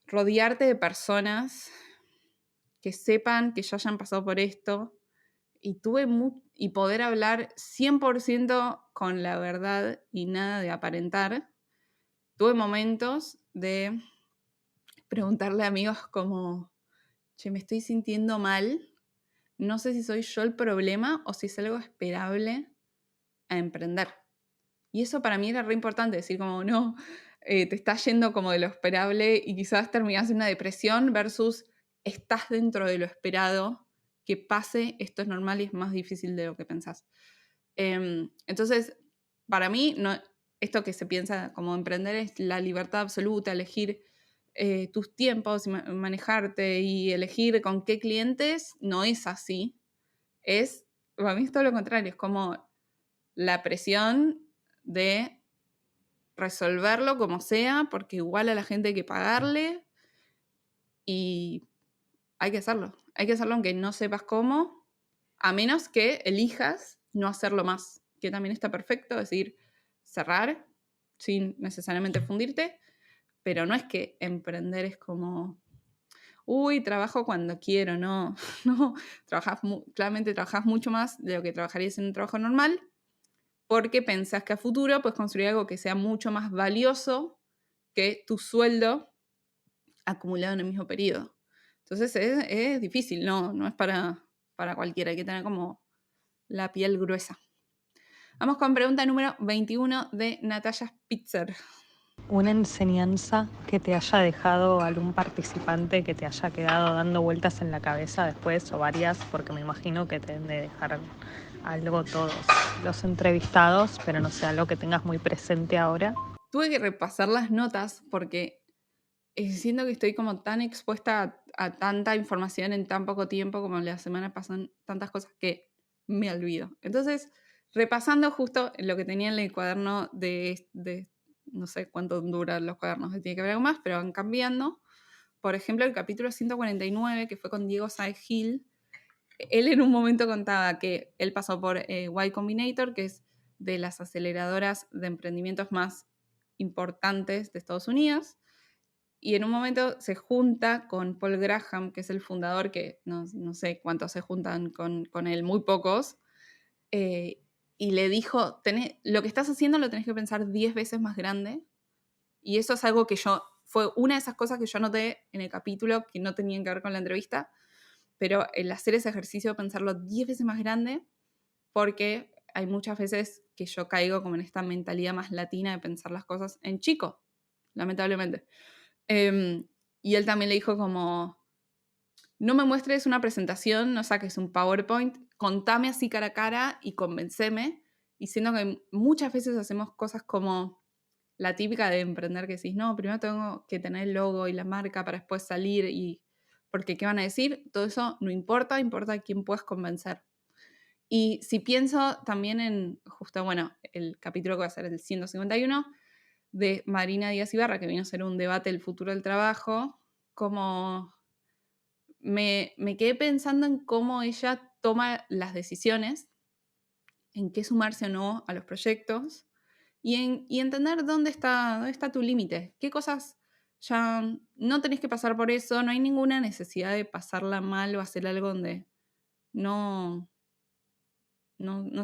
rodearte de personas que sepan que ya hayan pasado por esto y poder hablar 100% con la verdad y nada de aparentar. Tuve momentos de preguntarle a amigos como, che, me estoy sintiendo mal, no sé si soy yo el problema o si es algo esperable a emprender. Y eso para mí era re importante, decir como, no, te estás yendo como de lo esperable y quizás terminás en una depresión versus estás dentro de lo esperado, que pase, esto es normal y es más difícil de lo que pensás. Entonces, para mí, esto que se piensa como emprender es la libertad absoluta, elegir tus tiempos, manejarte y elegir con qué clientes, no es así. Para mí es todo lo contrario, es como la presión de resolverlo como sea, porque igual a la gente hay que pagarle y hay que hacerlo. Hay que hacerlo aunque no sepas cómo, a menos que elijas no hacerlo más, que también está perfecto, es decir, cerrar sin necesariamente fundirte, pero no es que emprender es como, uy, trabajo cuando quiero, no, claramente trabajás mucho más de lo que trabajarías en un trabajo normal, porque pensás que a futuro puedes construir algo que sea mucho más valioso que tu sueldo acumulado en el mismo periodo. Entonces es difícil, no es para cualquiera, hay que tener como la piel gruesa. Vamos con pregunta número 21 de Natalia Spitzer. Una enseñanza que te haya dejado algún participante que te haya quedado dando vueltas en la cabeza después, o varias, porque me imagino que te deben de dejar algo todos los entrevistados, pero no sé, algo que tengas muy presente ahora. Tuve que repasar las notas porque siento que estoy como tan expuesta a tanta información en tan poco tiempo, como la semana pasan tantas cosas que me olvido. Entonces, repasando justo lo que tenía en el cuaderno de no sé cuánto duran los cuadernos, tiene que ver algo más, pero van cambiando. Por ejemplo, el capítulo 149, que fue con Diego Sáez Gil, él en un momento contaba que él pasó por Y Combinator, que es de las aceleradoras de emprendimientos más importantes de Estados Unidos, y en un momento se junta con Paul Graham, que es el fundador, que no sé cuántos se juntan con él, muy pocos, y le dijo, lo que estás haciendo lo tenés que pensar 10 veces más grande, y eso es algo que fue una de esas cosas que yo noté en el capítulo que no tenían que ver con la entrevista, pero el hacer ese ejercicio de pensarlo 10 veces más grande, porque hay muchas veces que yo caigo como en esta mentalidad más latina de pensar las cosas en chico, lamentablemente. Y él también le dijo como, no me muestres una presentación, no saques un PowerPoint, contame así cara a cara y convenceme, diciendo que muchas veces hacemos cosas como la típica de emprender que decís, no, primero tengo que tener el logo y la marca para después salir porque ¿qué van a decir? Todo eso no importa, importa quién puedes convencer. Y si pienso también en, justo, el capítulo que va a ser el 151 de Marina Díaz Ibarra, que vino a ser un debate del futuro del trabajo, como me quedé pensando en cómo ella toma las decisiones, en qué sumarse o no a los proyectos, y entender dónde está tu límite, qué cosas ya no tenés que pasar por eso, no hay ninguna necesidad de pasarla mal o hacer algo donde no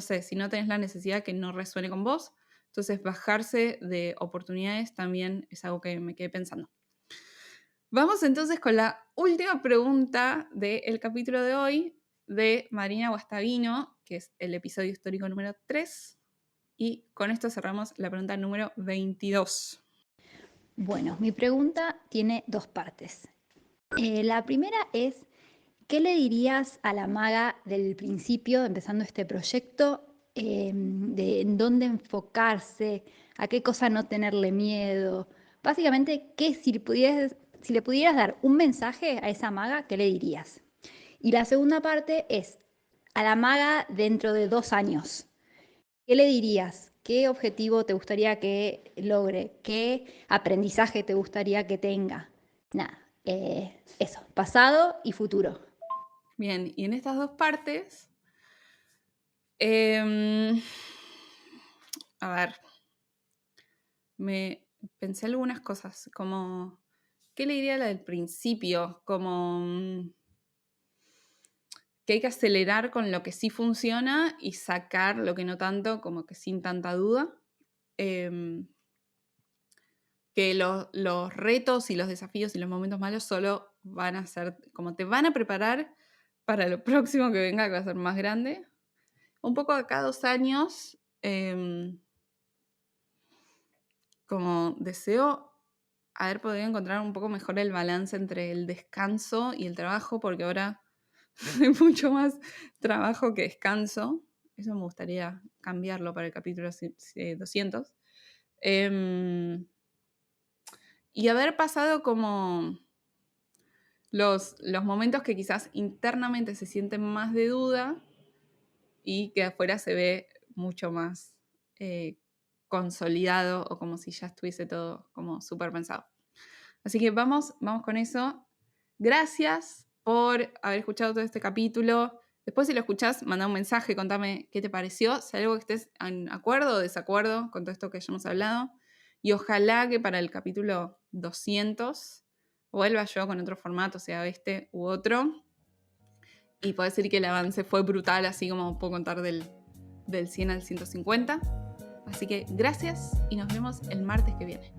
sé, si no tenés la necesidad que no resuene con vos. Entonces, bajarse de oportunidades también es algo que me quedé pensando. Vamos entonces con la última pregunta del capítulo de hoy de Marina Guastavino, que es el episodio histórico número 3. Y con esto cerramos la pregunta número 22. Bueno, mi pregunta tiene dos partes. La primera es, ¿qué le dirías a la maga del principio, empezando este proyecto, de en dónde enfocarse, a qué cosa no tenerle miedo? Básicamente, si le pudieras dar un mensaje a esa maga, ¿qué le dirías? Y la segunda parte es, a la maga dentro de 2 años, ¿qué le dirías? ¿Qué objetivo te gustaría que logre? ¿Qué aprendizaje te gustaría que tenga? Nada, eso, pasado y futuro. Bien, y en estas dos partes, a ver, me pensé algunas cosas, como, ¿qué le diría a la del principio? Como que hay que acelerar con lo que sí funciona y sacar lo que no tanto, como que sin tanta duda. Que los retos y los desafíos y los momentos malos solo van a ser, como te van a preparar para lo próximo que venga, que va a ser más grande. Un poco a cada 2 años, como deseo haber podido encontrar un poco mejor el balance entre el descanso y el trabajo, porque ahora hay mucho más trabajo que descanso. Eso me gustaría cambiarlo para el capítulo 200. Y haber pasado como los momentos que quizás internamente se sienten más de duda y que afuera se ve mucho más consolidado o como si ya estuviese todo como súper pensado. Así que vamos con eso. Gracias por haber escuchado todo este capítulo. Después, si lo escuchás, mandá un mensaje, contame qué te pareció, si hay algo que estés en acuerdo o desacuerdo con todo esto que ya hemos hablado. Y ojalá que para el capítulo 200 vuelva yo con otro formato, sea este u otro. Y puedo decir que el avance fue brutal, así como puedo contar del 100 al 150. Así que gracias y nos vemos el martes que viene.